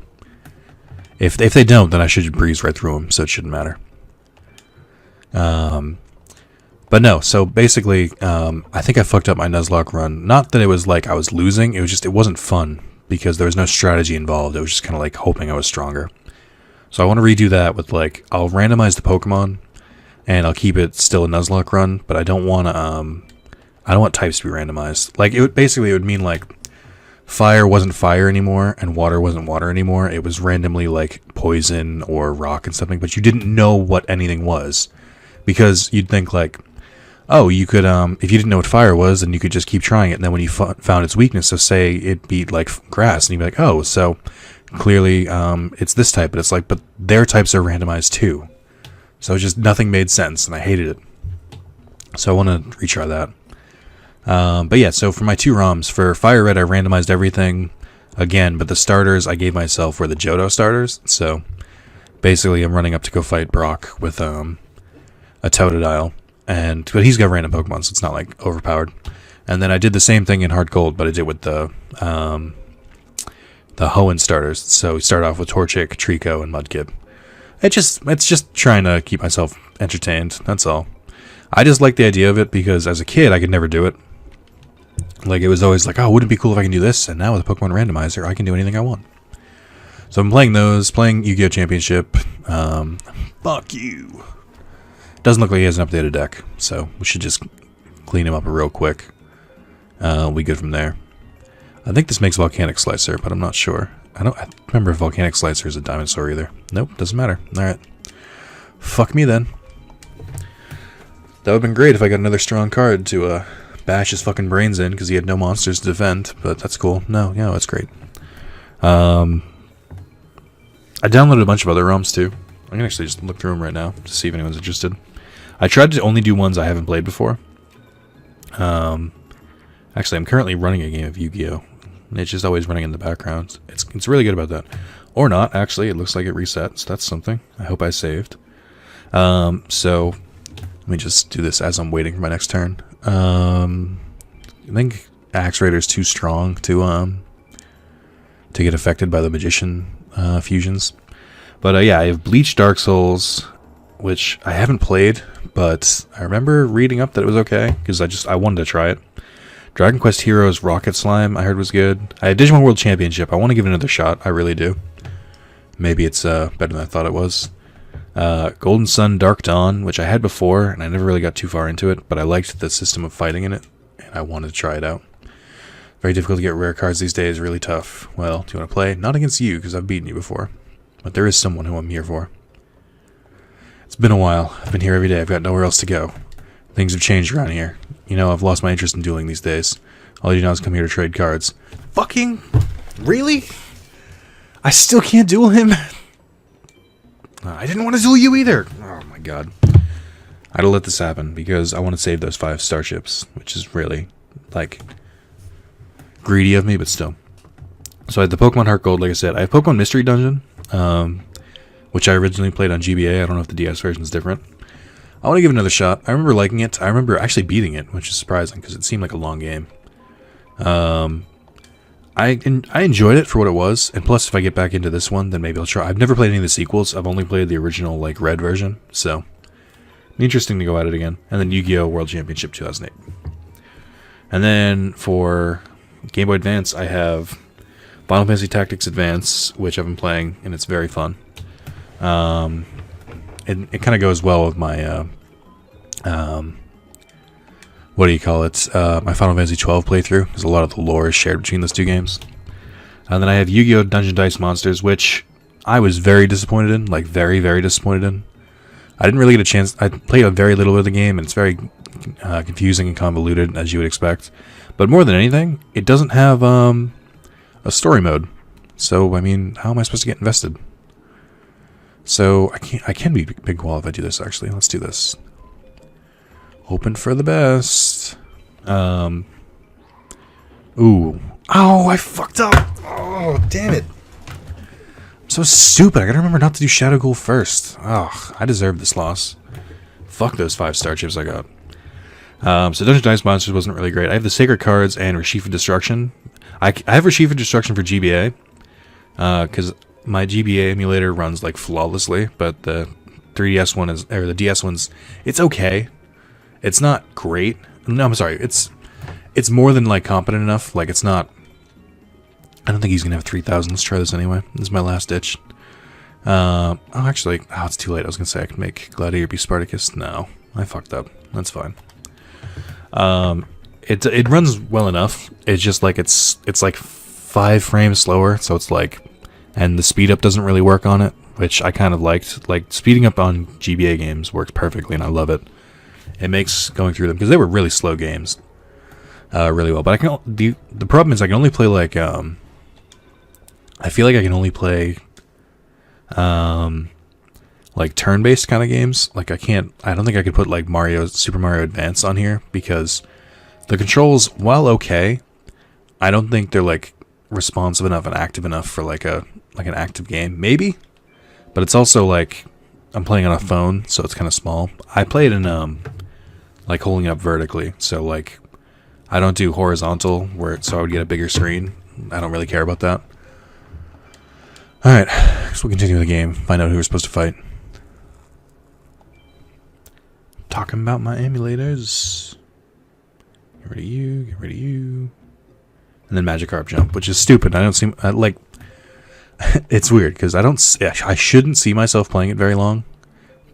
If they don't, then I should breeze right through them, so it shouldn't matter. But no, so basically, I think I fucked up my Nuzlocke run. Not that it was like I was losing, it wasn't fun, because there was no strategy involved. It was just kind of like hoping I was stronger. So I want to redo that with, like, I'll randomize the Pokemon, and I'll keep it still a Nuzlocke run, but I don't want to, I don't want types to be randomized. Like, it would mean, like, fire wasn't fire anymore, and water wasn't water anymore. It was randomly, like, poison or rock and something, but you didn't know what anything was. Because you'd think, like, oh, you could, if you didn't know what fire was, then you could just keep trying it, and then when you found its weakness, so say it beat, like, grass, and you'd be like, oh, so... clearly, it's this type, but it's like, but their types are randomized too. So just nothing made sense, and I hated it. So I want to retry that. But yeah, so for my 2 ROMs, for Fire Red, I randomized everything again, but the starters I gave myself were the Johto starters. So basically, I'm running up to go fight Brock with a Totodile, but he's got random Pokemon, so it's not like overpowered. And then I did the same thing in Heart Gold, but I did with the Hoenn starters. So we start off with Torchic, Trico, and Mudkip. It's just trying to keep myself entertained. That's all. I just like the idea of it because as a kid I could never do it. Like, it was always like, oh, wouldn't it be cool if I can do this? And now with a Pokemon Randomizer, I can do anything I want. So I'm playing those, playing Yu-Gi-Oh! Championship. Fuck you. Doesn't look like he has an updated deck, so we should just clean him up real quick. We'll be good from there. I think this makes Volcanic Slicer, but I'm not sure. I don't remember if Volcanic Slicer is a Dinosaur either. Nope, doesn't matter. Alright. Fuck me then. That would have been great if I got another strong card to bash his fucking brains in, because he had no monsters to defend, but that's cool. No, yeah, that's great. I downloaded a bunch of other ROMs too. I can actually just look through them right now to see if anyone's interested. I tried to only do ones I haven't played before. Actually, I'm currently running a game of Yu-Gi-Oh! It's just always running in the background. It's really good about that. Or not, actually. It looks like it resets. That's something. I hope I saved. So, let me just do this as I'm waiting for my next turn. I think Axe Raider's too strong to get affected by the Magician fusions. But yeah, I have Bleach Dark Souls, which I haven't played, but I remember reading up that it was okay, because I wanted to try it. Dragon Quest Heroes Rocket Slime I heard was good. I had Digimon World Championship. I want to give it another shot. I really do. Maybe it's better than I thought it was. Golden Sun Dark Dawn, which I had before, and I never really got too far into it, but I liked the system of fighting in it, and I wanted to try it out. Very difficult to get rare cards these days, really tough. Well, do you want to play? Not against you, because I've beaten you before. But there is someone who I'm here for. It's been a while. I've been here every day. I've got nowhere else to go. Things have changed around here. You know, I've lost my interest in dueling these days. All you do now is come here to trade cards. Fucking... Really? I still can't duel him? I didn't want to duel you either. Oh my god. I had to let this happen because I want to save those 5 starships, which is really, like, greedy of me, but still. So I had the Pokemon Heart Gold, like I said. I have Pokemon Mystery Dungeon, which I originally played on GBA. I don't know if the DS version is different. I want to give it another shot. I remember liking it. I remember actually beating it, which is surprising because it seemed like a long game. I enjoyed it for what it was, and plus if I get back into this one, then maybe I'll try. I've never played any of the sequels. I've only played the original, like, red version, so interesting to go at it again. And then Yu-Gi-Oh! World Championship 2008. And then for Game Boy Advance, I have Final Fantasy Tactics Advance, which I've been playing, and it's very fun. It kind of goes well with my what do you call it? My Final Fantasy 12 playthrough, because a lot of the lore is shared between those two games. And then I have Yu-Gi-Oh! Dungeon Dice Monsters, which I was very disappointed in, like very, very disappointed in. I didn't really get a chance. I played a very little bit of the game, and it's very confusing and convoluted, as you would expect. But more than anything, it doesn't have a story mode. So, I mean, how am I supposed to get invested? So, I can be big wall if I do this, actually. Let's do this. Hoping for the best. Ooh. Oh, I fucked up. Oh, damn it. I'm so stupid. I gotta remember not to do Shadow Ghoul first. Oh, I deserve this loss. Fuck those 5 star chips I got. So Dungeon Dice Monsters wasn't really great. I have the Sacred Cards and Rashif of Destruction. I have Rashif of Destruction for GBA. Because my GBA emulator runs, like, flawlessly. But the 3DS one is, or the DS one's, it's okay. It's not great. No, I'm sorry. It's more than, like, competent enough. Like, it's not... I don't think he's going to have 3,000. Let's try this anyway. This is my last ditch. Oh, actually... Oh, it's too late. I was going to say I could make Gladiator be Spartacus. No. I fucked up. That's fine. It runs well enough. It's just, like, it's like 5 frames slower. So it's, like... And the speed up doesn't really work on it, which I kind of liked. Like, speeding up on GBA games works perfectly, and I love it. It makes going through them, because they were really slow games, really well. But I can the problem is I can only play, like, I feel like I can only play like turn-based kind of games. Like, I don't think I could put, like, Super Mario Advance on here, because the controls, while okay, I don't think they're, like, responsive enough and active enough for, like, an active game. Maybe, but it's also, like, I'm playing on a phone, so it's kind of small. I play it in like, holding it up vertically, so, like, I don't do horizontal, so I would get a bigger screen. I don't really care about that. Alright, so we'll continue the game, find out who we're supposed to fight. Talking about my emulators. Get rid of you, get rid of you. And then Magikarp Jump, which is stupid. I don't seem... like... It's weird, because I shouldn't see myself playing it very long,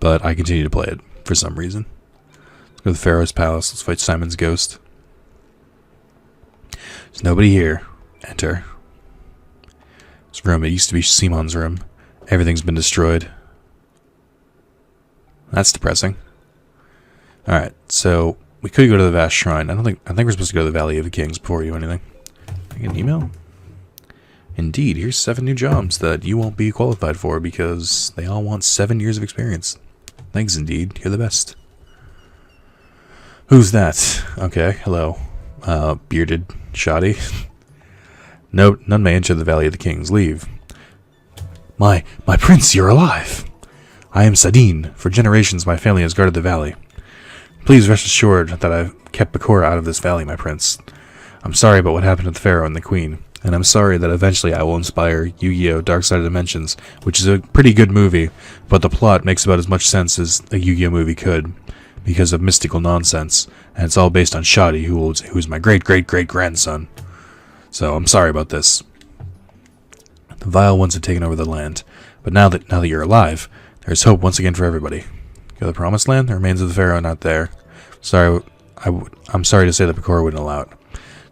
but I continue to play it for some reason. Let's go to the Pharaoh's Palace. Let's fight Simon's ghost. There's nobody here. Enter. This room, it used to be Simon's room. Everything's been destroyed. That's depressing. Alright, so we could go to the Vast Shrine. I think we're supposed to go to the Valley of the Kings before you anything. I get an email? Indeed, here's 7 new jobs that you won't be qualified for because they all want 7 years of experience. Thanks, Indeed. You're the best. Who's that? Okay, hello. Bearded shoddy. No, none may enter the Valley of the Kings. Leave. My prince, you're alive. I am Sadine. For generations, my family has guarded the valley. Please rest assured that I've kept Bakura out of this valley, my prince. I'm sorry about what happened to the Pharaoh and the Queen. And I'm sorry that eventually I will inspire Yu-Gi-Oh! Dark Side of Dimensions, which is a pretty good movie, but the plot makes about as much sense as a Yu-Gi-Oh! Movie could, because of mystical nonsense, and it's all based on Shoddy, who's my great-great-great-grandson. So I'm sorry about this. The vile ones have taken over the land, but now that you're alive, there's hope once again for everybody. Go to the Promised Land? The remains of the Pharaoh are not there. I'm sorry to say that Bakura wouldn't allow it.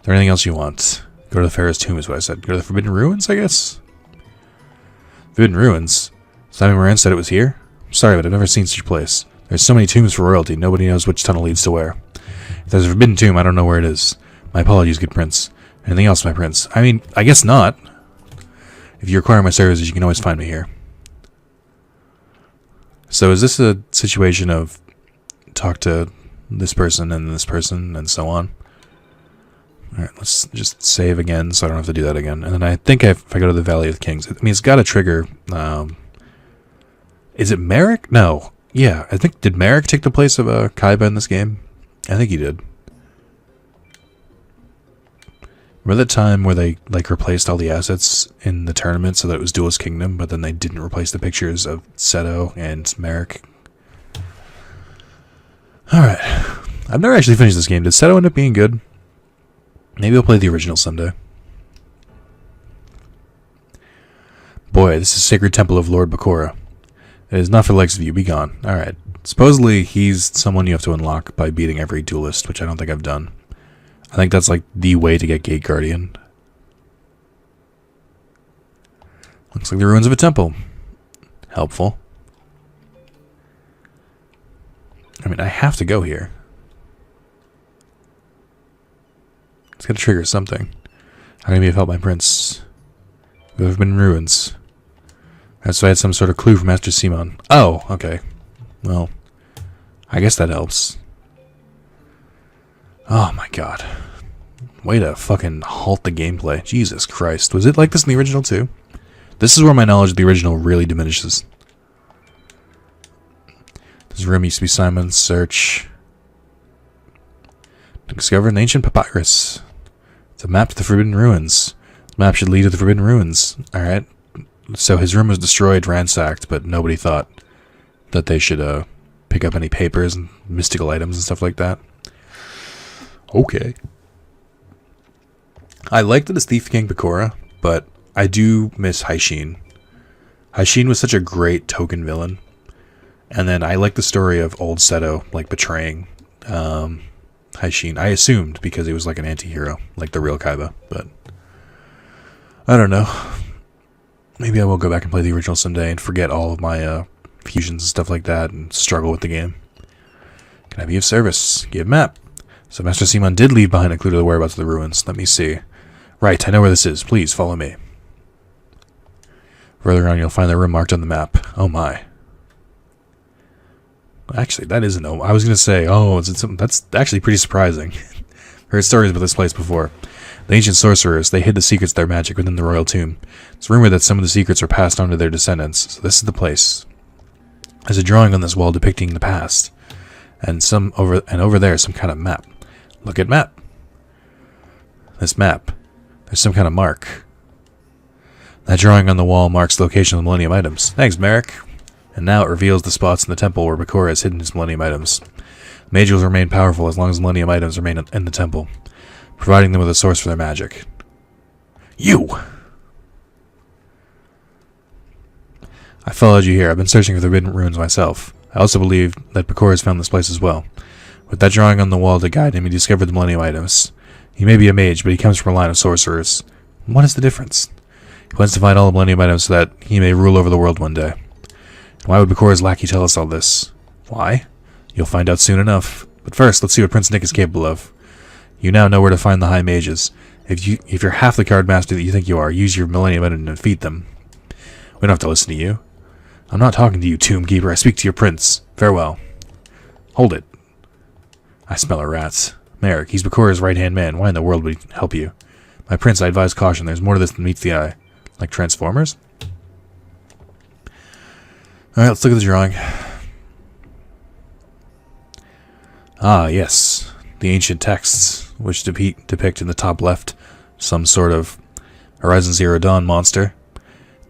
there anything else you want? Go to the Pharaoh's tomb is what I said. Go to the Forbidden Ruins, I guess? Forbidden Ruins? Simon Moran said it was here? I'm sorry, but I've never seen such a place. There's so many tombs for royalty, nobody knows which tunnel leads to where. If there's a Forbidden Tomb, I don't know where it is. My apologies, good prince. Anything else, my prince? I mean, I guess not. If you require my services, you can always find me here. So is this a situation of talk to this person and so on? Alright, let's just save again so I don't have to do that again. And then I think if I go to the Valley of the Kings, I mean, it's got to trigger... is it Merrick? No. Yeah, I think... Did Merrick take the place of Kaiba in this game? I think he did. Remember the time where they like replaced all the assets in the tournament so that it was Duel's Kingdom, but then they didn't replace the pictures of Seto and Merrick? Alright. I've never actually finished this game. Did Seto end up being good? Maybe I'll play the original someday. Boy, this is Sacred Temple of Lord Bakura. It is not for the likes of you. Be gone. Alright. Supposedly, he's someone you have to unlock by beating every duelist, which I don't think I've done. I think that's like the way to get Gate Guardian. Looks like the ruins of a temple. Helpful. I mean, I have to go here. It's got to trigger something. How can I be of help, my prince? We have been in ruins. So I had some sort of clue from Master Simon. Oh, okay. Well, I guess that helps. Oh my god. Way to fucking halt the gameplay. Jesus Christ. Was it like this in the original too? This is where my knowledge of the original really diminishes. This room used to be Simon's search. Discover an ancient papyrus. It's a map to the Forbidden Ruins. The map should lead to the Forbidden Ruins. Alright. So his room was destroyed, ransacked, but nobody thought that they should pick up any papers and mystical items and stuff like that. Okay. I like that it's Thief King Bakura, but I do miss Haishin. Haishin was such a great token villain. And then I like the story of old Seto, like, betraying Haishin. I assumed because he was like an anti-hero, like the real Kaiba, but I don't know. Maybe I will go back and play the original someday and forget all of my fusions and stuff like that and struggle with the game. Can I be of service? Give map. So Master Simon did leave behind a clue to the whereabouts of the ruins. Let me see. Right, I know where this is. Please, follow me. Further on, you'll find the room marked on the map. Oh my. Actually, that isn't... I was going to say, oh, is it something... That's actually pretty surprising. Heard stories about this place before. The ancient sorcerers, they hid the secrets of their magic within the royal tomb. It's rumored that some of the secrets are passed on to their descendants. So this is the place. There's a drawing on this wall depicting the past. And over there, some kind of map. Look at map. This map. There's some kind of mark. That drawing on the wall marks the location of the Millennium items. Thanks, Merrick. And now it reveals the spots in the temple where Bakura has hidden his Millennium items. Mages will remain powerful as long as Millennium items remain in the temple, providing them with a source for their magic. You! I followed you here. I've been searching for the Forbidden Ruins myself. I also believe that Bakura has found this place as well. With that drawing on the wall to guide him, he discovered the Millennium items. He may be a mage, but he comes from a line of sorcerers. What is the difference? He plans to find all the Millennium items so that he may rule over the world one day. Why would Bakura's lackey tell us all this? Why? You'll find out soon enough. But first, let's see what Prince Nick is capable of. You now know where to find the High Mages. If you're half the card master that you think you are, use your Millennium item to defeat them. We don't have to listen to you. I'm not talking to you, Tomb Keeper. I speak to your prince. Farewell. Hold it. I smell a rat. Merrick, he's Bakura's right-hand man. Why in the world would he help you? My prince, I advise caution. There's more to this than meets the eye. Like Transformers? Alright, let's look at the drawing. Ah, yes. The ancient texts, which depict in the top left some sort of Horizon Zero Dawn monster.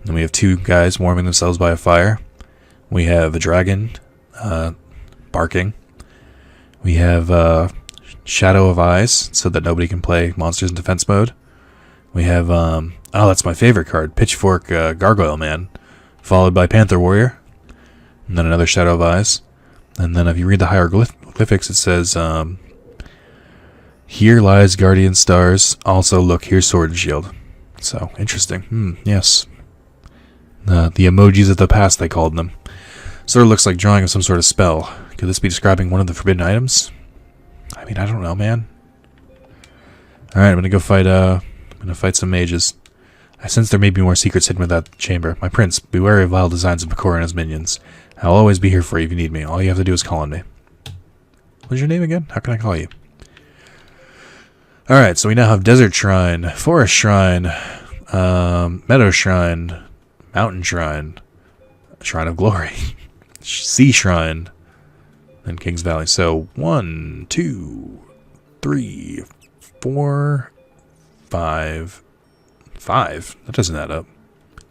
Then we have two guys warming themselves by a fire. We have a dragon barking. We have Shadow of Eyes, so that nobody can play monsters in defense mode. We have, oh, that's my favorite card, Pitchfork Gargoyle Man, followed by Panther Warrior. And then another Shadow of Eyes. And then if you read the hieroglyphics, it says, Here lies Guardian Stars. Also, look, here's Sword and Shield. So, interesting. Yes. The emojis of the past, they called them. Sort of looks like drawing of some sort of spell. Could this be describing one of the forbidden items? I mean, I don't know, man. Alright, I'm gonna fight some mages. I sense there may be more secrets hidden within that chamber. My prince, beware of vile designs of Bakura and his minions. I'll always be here for you if you need me. All you have to do is call on me. What's your name again? How can I call you? Alright, so we now have Desert Shrine, Forest Shrine, Meadow Shrine, Mountain Shrine, Shrine of Glory, Sea Shrine, and King's Valley. So, 1, 2, 3, 4, 5. 5? That doesn't add up.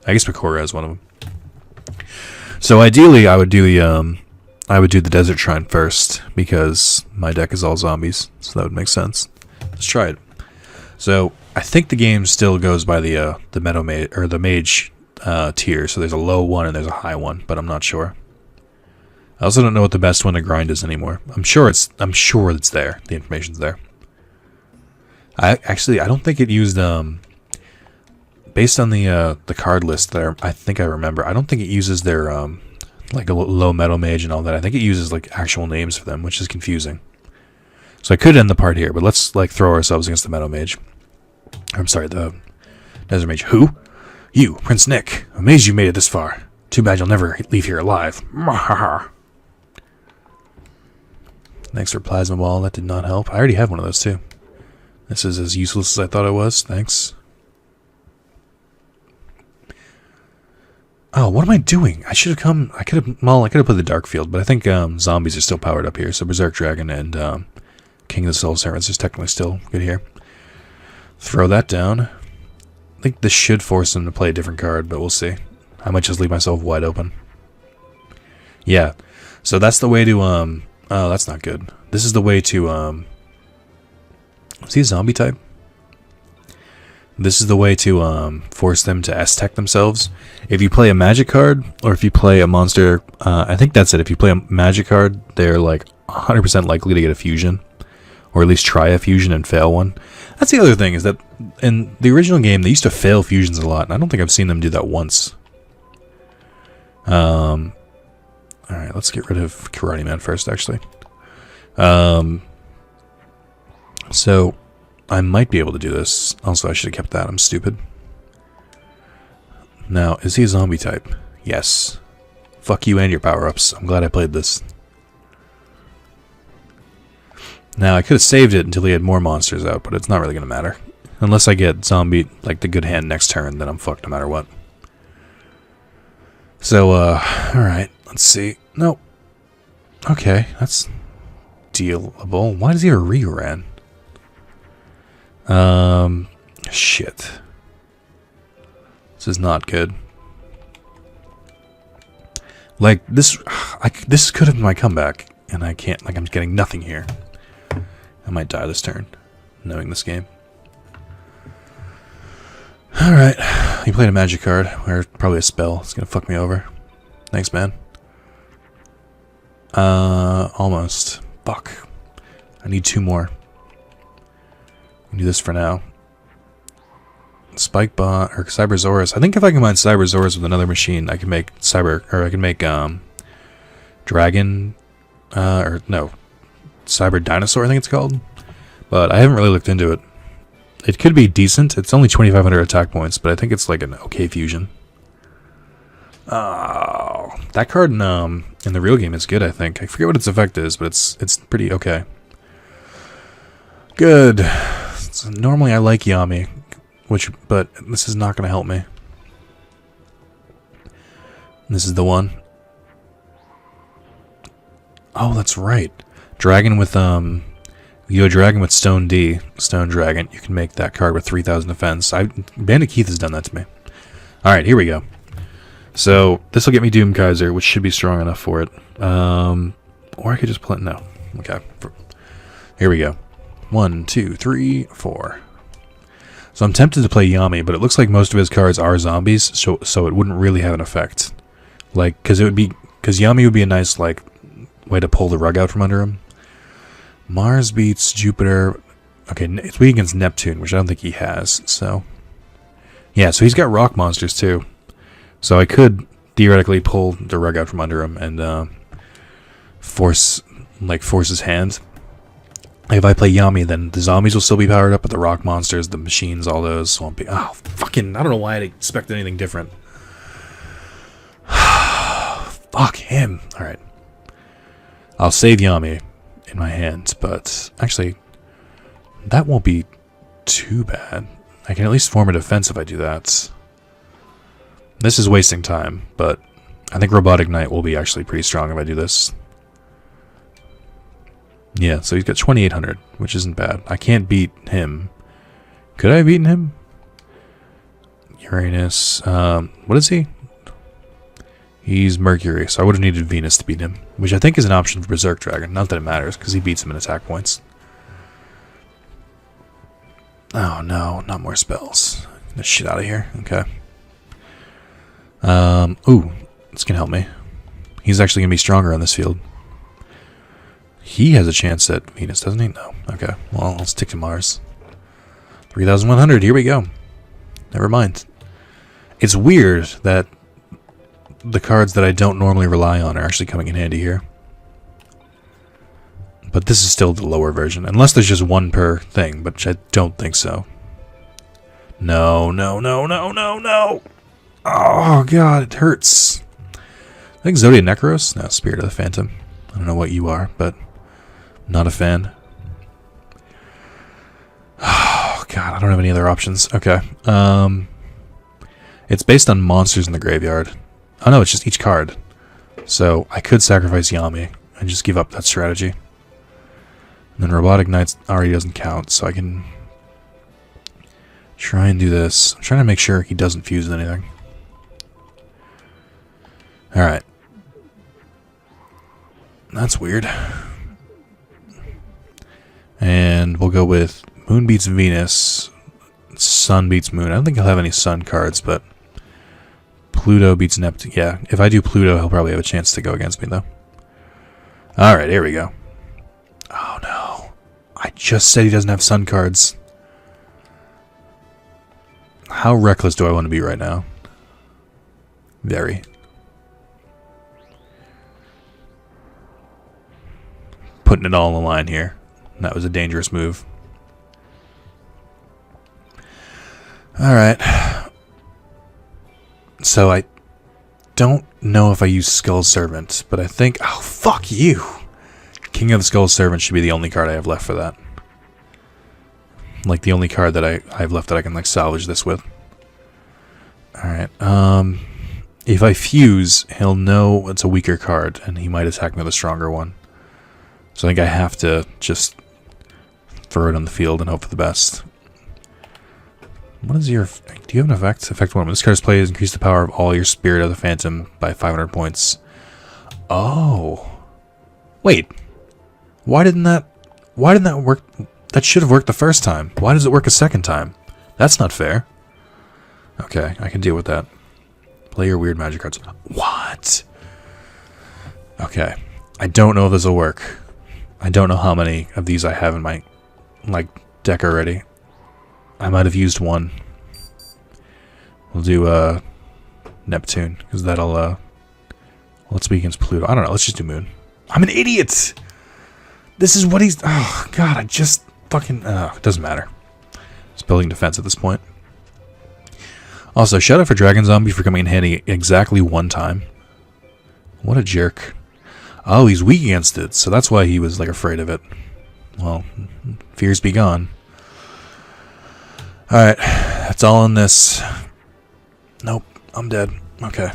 I guess Bakura has one of them. So ideally, I would do the Desert Shrine first because my deck is all zombies, so that would make sense. Let's try it. So I think the game still goes by the Meadow Mage or the Mage tier. So there's a low one and there's a high one, but I'm not sure. I also don't know what the best one to grind is anymore. I'm sure it's there. The information's there. I don't think it used based on the card list that I think I remember, I don't think it uses their like a low metal mage and all that. I think it uses like actual names for them, which is confusing. So I could end the part here, but let's like throw ourselves against the metal mage. I'm sorry, the desert mage. Who? You, Prince Nick. Amazed you made it this far. Too bad you'll never leave here alive. Thanks for plasma ball. That did not help. I already have one of those too. This is as useless as I thought it was. Thanks. Oh, what am I doing? I should have come... I could have played the Dark Field, but I think zombies are still powered up here, so Berserk Dragon and King of the Soul Servants is technically still good here. Throw that down. I think this should force them to play a different card, but we'll see. I might just leave myself wide open. Yeah, so that's the way to... oh, that's not good. This is the way to... is he a zombie type? This is the way to force them to S-Tech themselves. If you play a magic card, or if you play a monster, I think that's it. If you play a magic card, they're like 100% likely to get a fusion, or at least try a fusion and fail one. That's the other thing, is that in the original game, they used to fail fusions a lot, and I don't think I've seen them do that once. Alright, let's get rid of Karate Man first, actually. So... I might be able to do this. Also, I should have kept that. I'm stupid. Now, is he a zombie type? Yes. Fuck you and your power-ups. I'm glad I played this. Now, I could have saved it until he had more monsters out, but it's not really going to matter. Unless I get zombie, like the good hand next turn, then I'm fucked no matter what. So, alright. Let's see. Nope. Okay, that's dealable. Why does he have a Reran? Shit. This is not good. Like, this could have been my comeback, and I can't, like, I'm getting nothing here. I might die this turn, knowing this game. Alright, he played a magic card, or probably a spell. It's gonna fuck me over. Thanks, man. Almost. Fuck. I need 2 more. I can do this for now. Spikebot or Cybersaurus. I think if I combine Cybersaurus with another machine, I can make Dragon, or no, Cyber Dinosaur, I think it's called. But I haven't really looked into it. It could be decent. It's only 2,500 attack points, but I think it's like an okay fusion. Oh, that card in the real game is good, I think. I forget what its effect is, but it's pretty okay. Good. So normally I like Yami, but this is not going to help me. This is the one. Oh, that's right. Dragon with you go Dragon with Stone D, Stone Dragon. You can make that card with 3,000 defense. Bandit Keith has done that to me. All right, here we go. So this will get me Doom Kaiser, which should be strong enough for it. Or I could just play. No. Okay. Here we go. 1, 2, 3, 4. So I'm tempted to play Yami, but it looks like most of his cards are zombies, so it wouldn't really have an effect. Like, because Yami would be a nice like way to pull the rug out from under him. Mars beats Jupiter. Okay, it's weak against Neptune, which I don't think he has, so... Yeah, so he's got rock monsters, too. So I could theoretically pull the rug out from under him and force his hand. If I play Yami, then the zombies will still be powered up, but the rock monsters, the machines, all those won't be... Oh, fucking... I don't know why I'd expect anything different. Fuck him. Alright. I'll save Yami in my hand, but... Actually, that won't be too bad. I can at least form a defense if I do that. This is wasting time, but I think Robotic Knight will be actually pretty strong if I do this. Yeah, so he's got 2,800, which isn't bad. I can't beat him. Could I have beaten him? Uranus. What is he? He's Mercury, so I would have needed Venus to beat him, which I think is an option for Berserk Dragon. Not that it matters, because he beats him in attack points. Oh no, not more spells. Get this shit out of here. Okay. Ooh, this can help me. He's actually going to be stronger on this field. He has a chance at Venus, doesn't he? No. Okay, well, I'll stick to Mars. 3,100, here we go. Never mind. It's weird that the cards that I don't normally rely on are actually coming in handy here. But this is still the lower version. Unless there's just one per thing, but I don't think so. No, no, no, no, no, no! Oh, God, it hurts. I think Zodiac Necros? No, Spirit of the Phantom. I don't know what you are, but not a fan. Oh, God, I don't have any other options. Okay. It's based on monsters in the graveyard. Oh, no, it's just each card. So I could sacrifice Yami and just give up that strategy. And then Robotic Knight already doesn't count, so I can try and do this. I'm trying to make sure he doesn't fuse with anything. Alright. That's weird. And we'll go with Moon beats Venus, Sun beats Moon. I don't think he'll have any Sun cards, but Pluto beats Neptune. Yeah, if I do Pluto, he'll probably have a chance to go against me, though. Alright, here we go. Oh, no. I just said he doesn't have Sun cards. How reckless do I want to be right now? Very. Putting it all on the line here. That was a dangerous move. Alright. So I don't know if I use Skull Servant, but I think... Oh, fuck you! King of the Skull Servant should be the only card I have left for that. Like, the only card that I have left that I can, like, salvage this with. Alright, if I fuse, he'll know it's a weaker card, and he might attack me with a stronger one. So I think I have to just throw it on the field and hope for the best. What is your... Do you have an effect? Effect 1. When this card is played, increase the power of all your Spirit of the Phantom by 500 points. Oh. Wait. Why didn't that work? That should have worked the first time. Why does it work a second time? That's not fair. Okay, I can deal with that. Play your weird magic cards. What? Okay. I don't know if this will work. I don't know how many of these I have in my, like, deck already. I might have used one. We'll do, Neptune, because that'll, let's be against Pluto. I don't know, let's just do Moon. I'm an idiot! This is what he's... Oh, God, I just fucking... it doesn't matter. It's building defense at this point. Also, shout out for Dragon Zombie for coming in handy exactly one time. What a jerk. Oh, he's weak against it, so that's why he was, like, afraid of it. Well, fears be gone. Alright, that's all in this. Nope, I'm dead. Okay.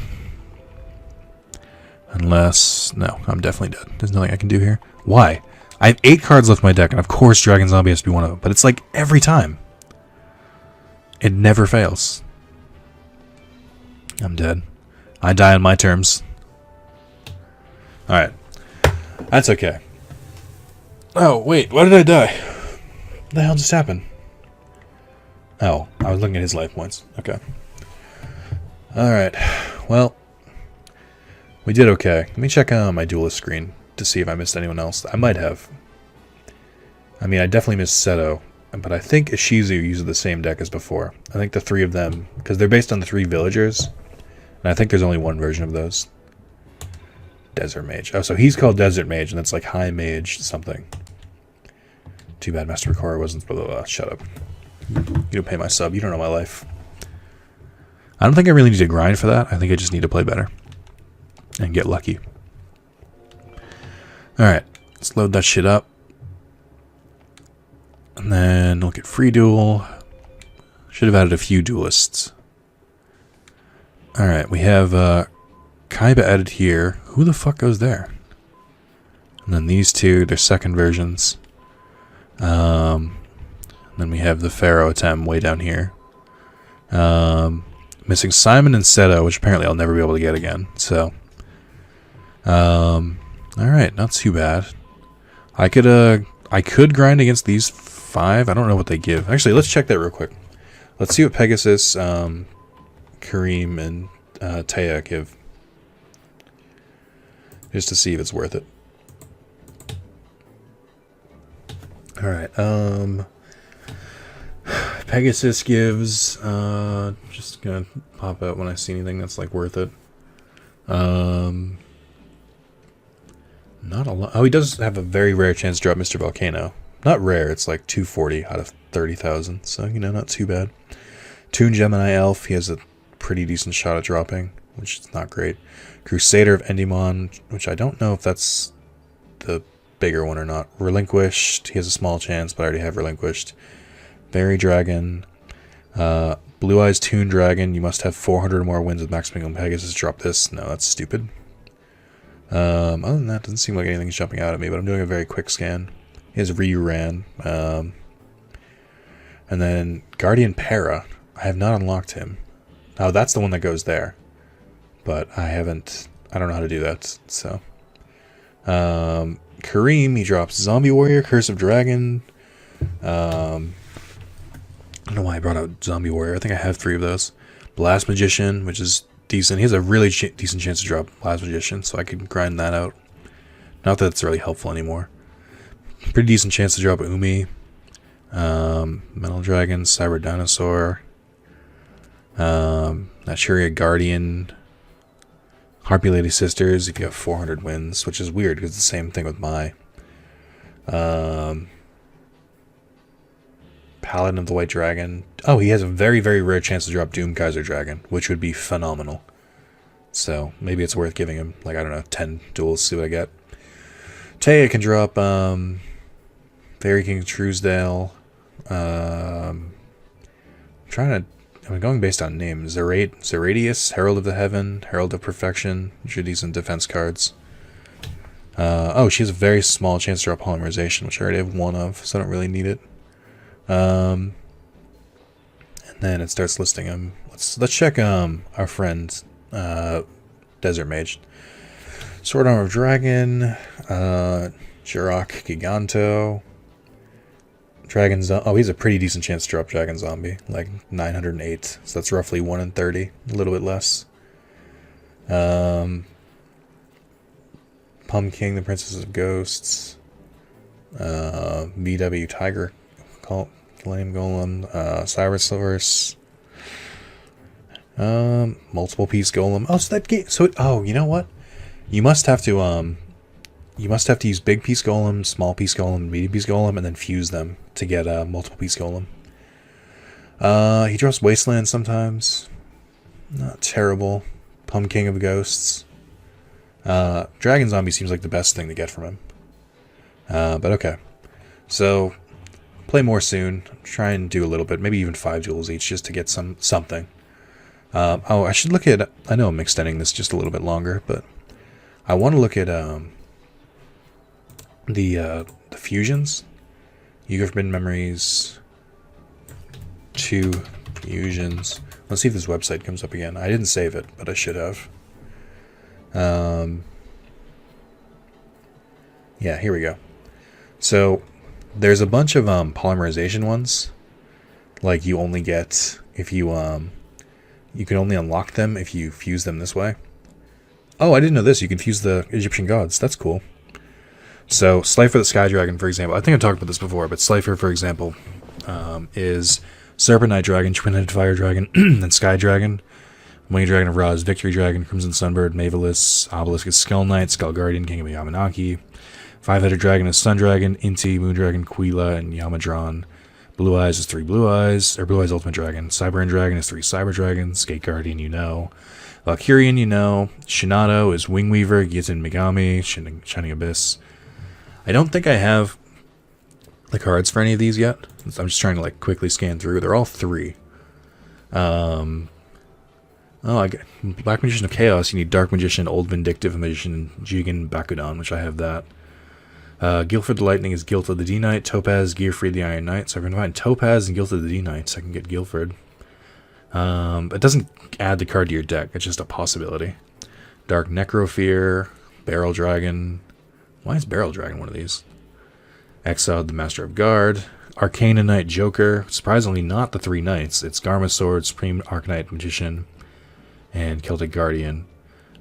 Unless... No, I'm definitely dead. There's nothing I can do here. Why? I have 8 cards left in my deck, and of course Dragon Zombie has to be one of them. But it's like every time. It never fails. I'm dead. I die on my terms. Alright. That's okay. Oh, wait. Why did I die? What the hell just happened? Oh, I was looking at his life points. Okay. Alright. Well, we did okay. Let me check on my duelist screen to see if I missed anyone else. I might have. I mean, I definitely missed Seto. but I think Ishizu uses the same deck as before. I think the 3 of them, because they're based on the 3 villagers, and I think there's only one version of those. Desert Mage. Oh, so he's called Desert Mage, and that's like High Mage something. Too bad Master Recorder wasn't... Blah, blah, blah. Shut up. You don't pay my sub. You don't know my life. I don't think I really need to grind for that. I think I just need to play better. And get lucky. Alright. Let's load that shit up. And then look at free duel. Should have added a few duelists. Alright, we have Kaiba added here. Who the fuck goes there? And then these two, they're second versions. And then we have the Pharaoh Atem way down here. Missing Simon and Seto, which apparently I'll never be able to get again. So, alright, not too bad. I could grind against these 5. I don't know what they give. Actually, let's check that real quick. Let's see what Pegasus, Kareem, and Taya give. Just to see if it's worth it. Alright, Pegasus gives, just gonna pop out when I see anything that's like worth it. Not a lot. Oh, he does have a very rare chance to drop Mr. Volcano. Not rare, it's like 240 out of 30,000, so, you know, not too bad. Toon Gemini Elf, he has a pretty decent shot at dropping, which is not great. Crusader of Endymon, which I don't know if that's the bigger one or not. Relinquished, he has a small chance, but I already have Relinquished. Berry Dragon, Blue Eyes Toon Dragon, you must have 400 or more wins with Max Minimum Pegasus. Drop this. No, that's stupid. Other than that, doesn't seem like anything's jumping out at me, but I'm doing a very quick scan. He has Ryuran. And then Guardian Para. I have not unlocked him. Oh, that's the one that goes there. But I don't know how to do that, so. Kareem, he drops Zombie Warrior, Curse of Dragon. I don't know why I brought out Zombie Warrior. I think I have 3 of those. Blast Magician, which is decent. He has a really decent chance to drop Blast Magician, so I could grind that out. Not that it's really helpful anymore. Pretty decent chance to drop Umi. Metal Dragon, Cyber Dinosaur. Naturia Guardian. Harpy Lady Sisters, if you have 400 wins, which is weird because it's the same thing with my. Paladin of the White Dragon. Oh, he has a very, very rare chance to drop Doom Kaiser Dragon, which would be phenomenal. So, maybe it's worth giving him, like, I don't know, 10 duels, see what I get. Taya can drop, Fairy King of Truesdale. I'm going based on names. Zeradius, Herald of the Heaven, Herald of Perfection, which are decent defense cards. Oh, she has a very small chance to drop Polymerization, which I already have 1 of, so I don't really need it. And then it starts listing them. Let's check our friend Desert Mage. Sword Arm of Dragon, Jirok Giganto, Dragon Zombie. Oh, he's a pretty decent chance to drop Dragon Zombie, like 908. So that's roughly 1 in 30, a little bit less. Pum King, the Princess of Ghosts, BW Tiger, Flame Golem, Cybersource, multiple piece Golem. Oh, so that game. So oh, you know what? You must have to use big piece Golem, small piece Golem, medium piece Golem, and then fuse them to get a multiple piece Golem. He drops Wasteland sometimes. Not terrible. Pum King of Ghosts. Dragon Zombie seems like the best thing to get from him. But okay. So, play more soon. Try and do a little bit. Maybe even 5 duels each just to get something. Oh, I should look at... I know I'm extending this just a little bit longer, but... I want to look at the fusions. You give Forbidden Memories. 2 fusions. Let's see if this website comes up again. I didn't save it, but I should have. Yeah, here we go. So, there's a bunch of polymerization ones. Like, you only get if you can only unlock them if you fuse them this way. Oh, I didn't know this. You can fuse the Egyptian gods. That's cool. So, Slifer the Sky Dragon, for example. I think I talked about this before, but Slifer, for example, is Serpent Knight Dragon, Twin-Headed Fire Dragon, and Sky Dragon. Winged Dragon of Ra's, Victory Dragon, Crimson Sunbird, Mavelus, Obelisk is Skull Knight, Skull Guardian, King of Yamanaki. Five-Headed Dragon is Sun Dragon, Inti, Moon Dragon, Quila, and Yamadron. Blue Eyes is 3 Blue Eyes, or Blue Eyes Ultimate Dragon. Cyber Dragon is 3 Cyber Dragons. Skate Guardian, you know. Valkyrian, you know. Shinato is Wingweaver, Gitten Megami, Shining Abyss. I don't think I have the cards for any of these yet. I'm just trying to like quickly scan through. They're all 3. I got Black Magician of Chaos. You need Dark Magician, Old Vindictive Magician, Jigen Bakudan, which I have that. Guilford the Lightning is Guilt of the D-Knight. Topaz, Gearfried the Iron Knight. So if I can find Topaz and Guilt of the D-Knight, so I can get Guilford. It doesn't add the card to your deck. It's just a possibility. Dark Necrofear, Barrel Dragon. Why is Barrel Dragon one of these? Exiled the Master of Guard. Arcana Knight Joker. Surprisingly not the 3 Knights. It's Garma Sword, Supreme Arcanite Magician, and Celtic Guardian.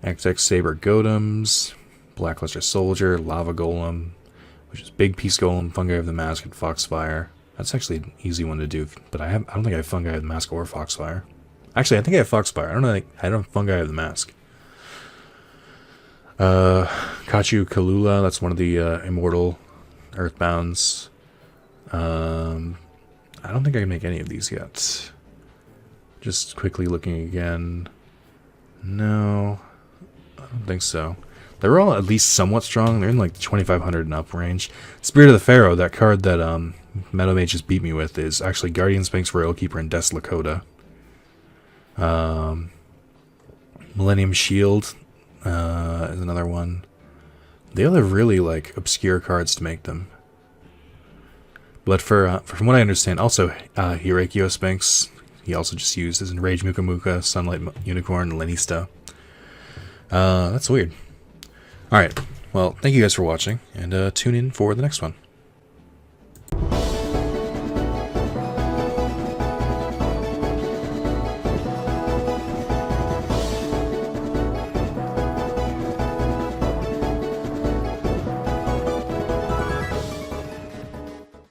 XX Saber Gotems. Blackluster Soldier. Lava Golem, which is Big Peace Golem, Fungi of the Mask, and Foxfire. That's actually an easy one to do, but I don't think I have Fungi of the Mask or Foxfire. Actually, I think I have Foxfire. I don't have Fungi of the Mask. Kachu Kalula, that's one of the Immortal Earthbounds. I don't think I can make any of these yet. Just quickly looking again. No, I don't think so. They're all at least somewhat strong. They're in like the 2500 and up range. Spirit of the Pharaoh, that card that Meadow Mage just beat me with, is actually Guardian Sphinx, Royal Keeper, and Des Lakota. Millennium Shield is another one. They all have really like obscure cards to make them. But from what I understand, also Hirakio Sphinx, he also just used as Enraged Muka Muka, Sunlight Unicorn, Lenista. That's weird. Alright, well, thank you guys for watching, and tune in for the next one.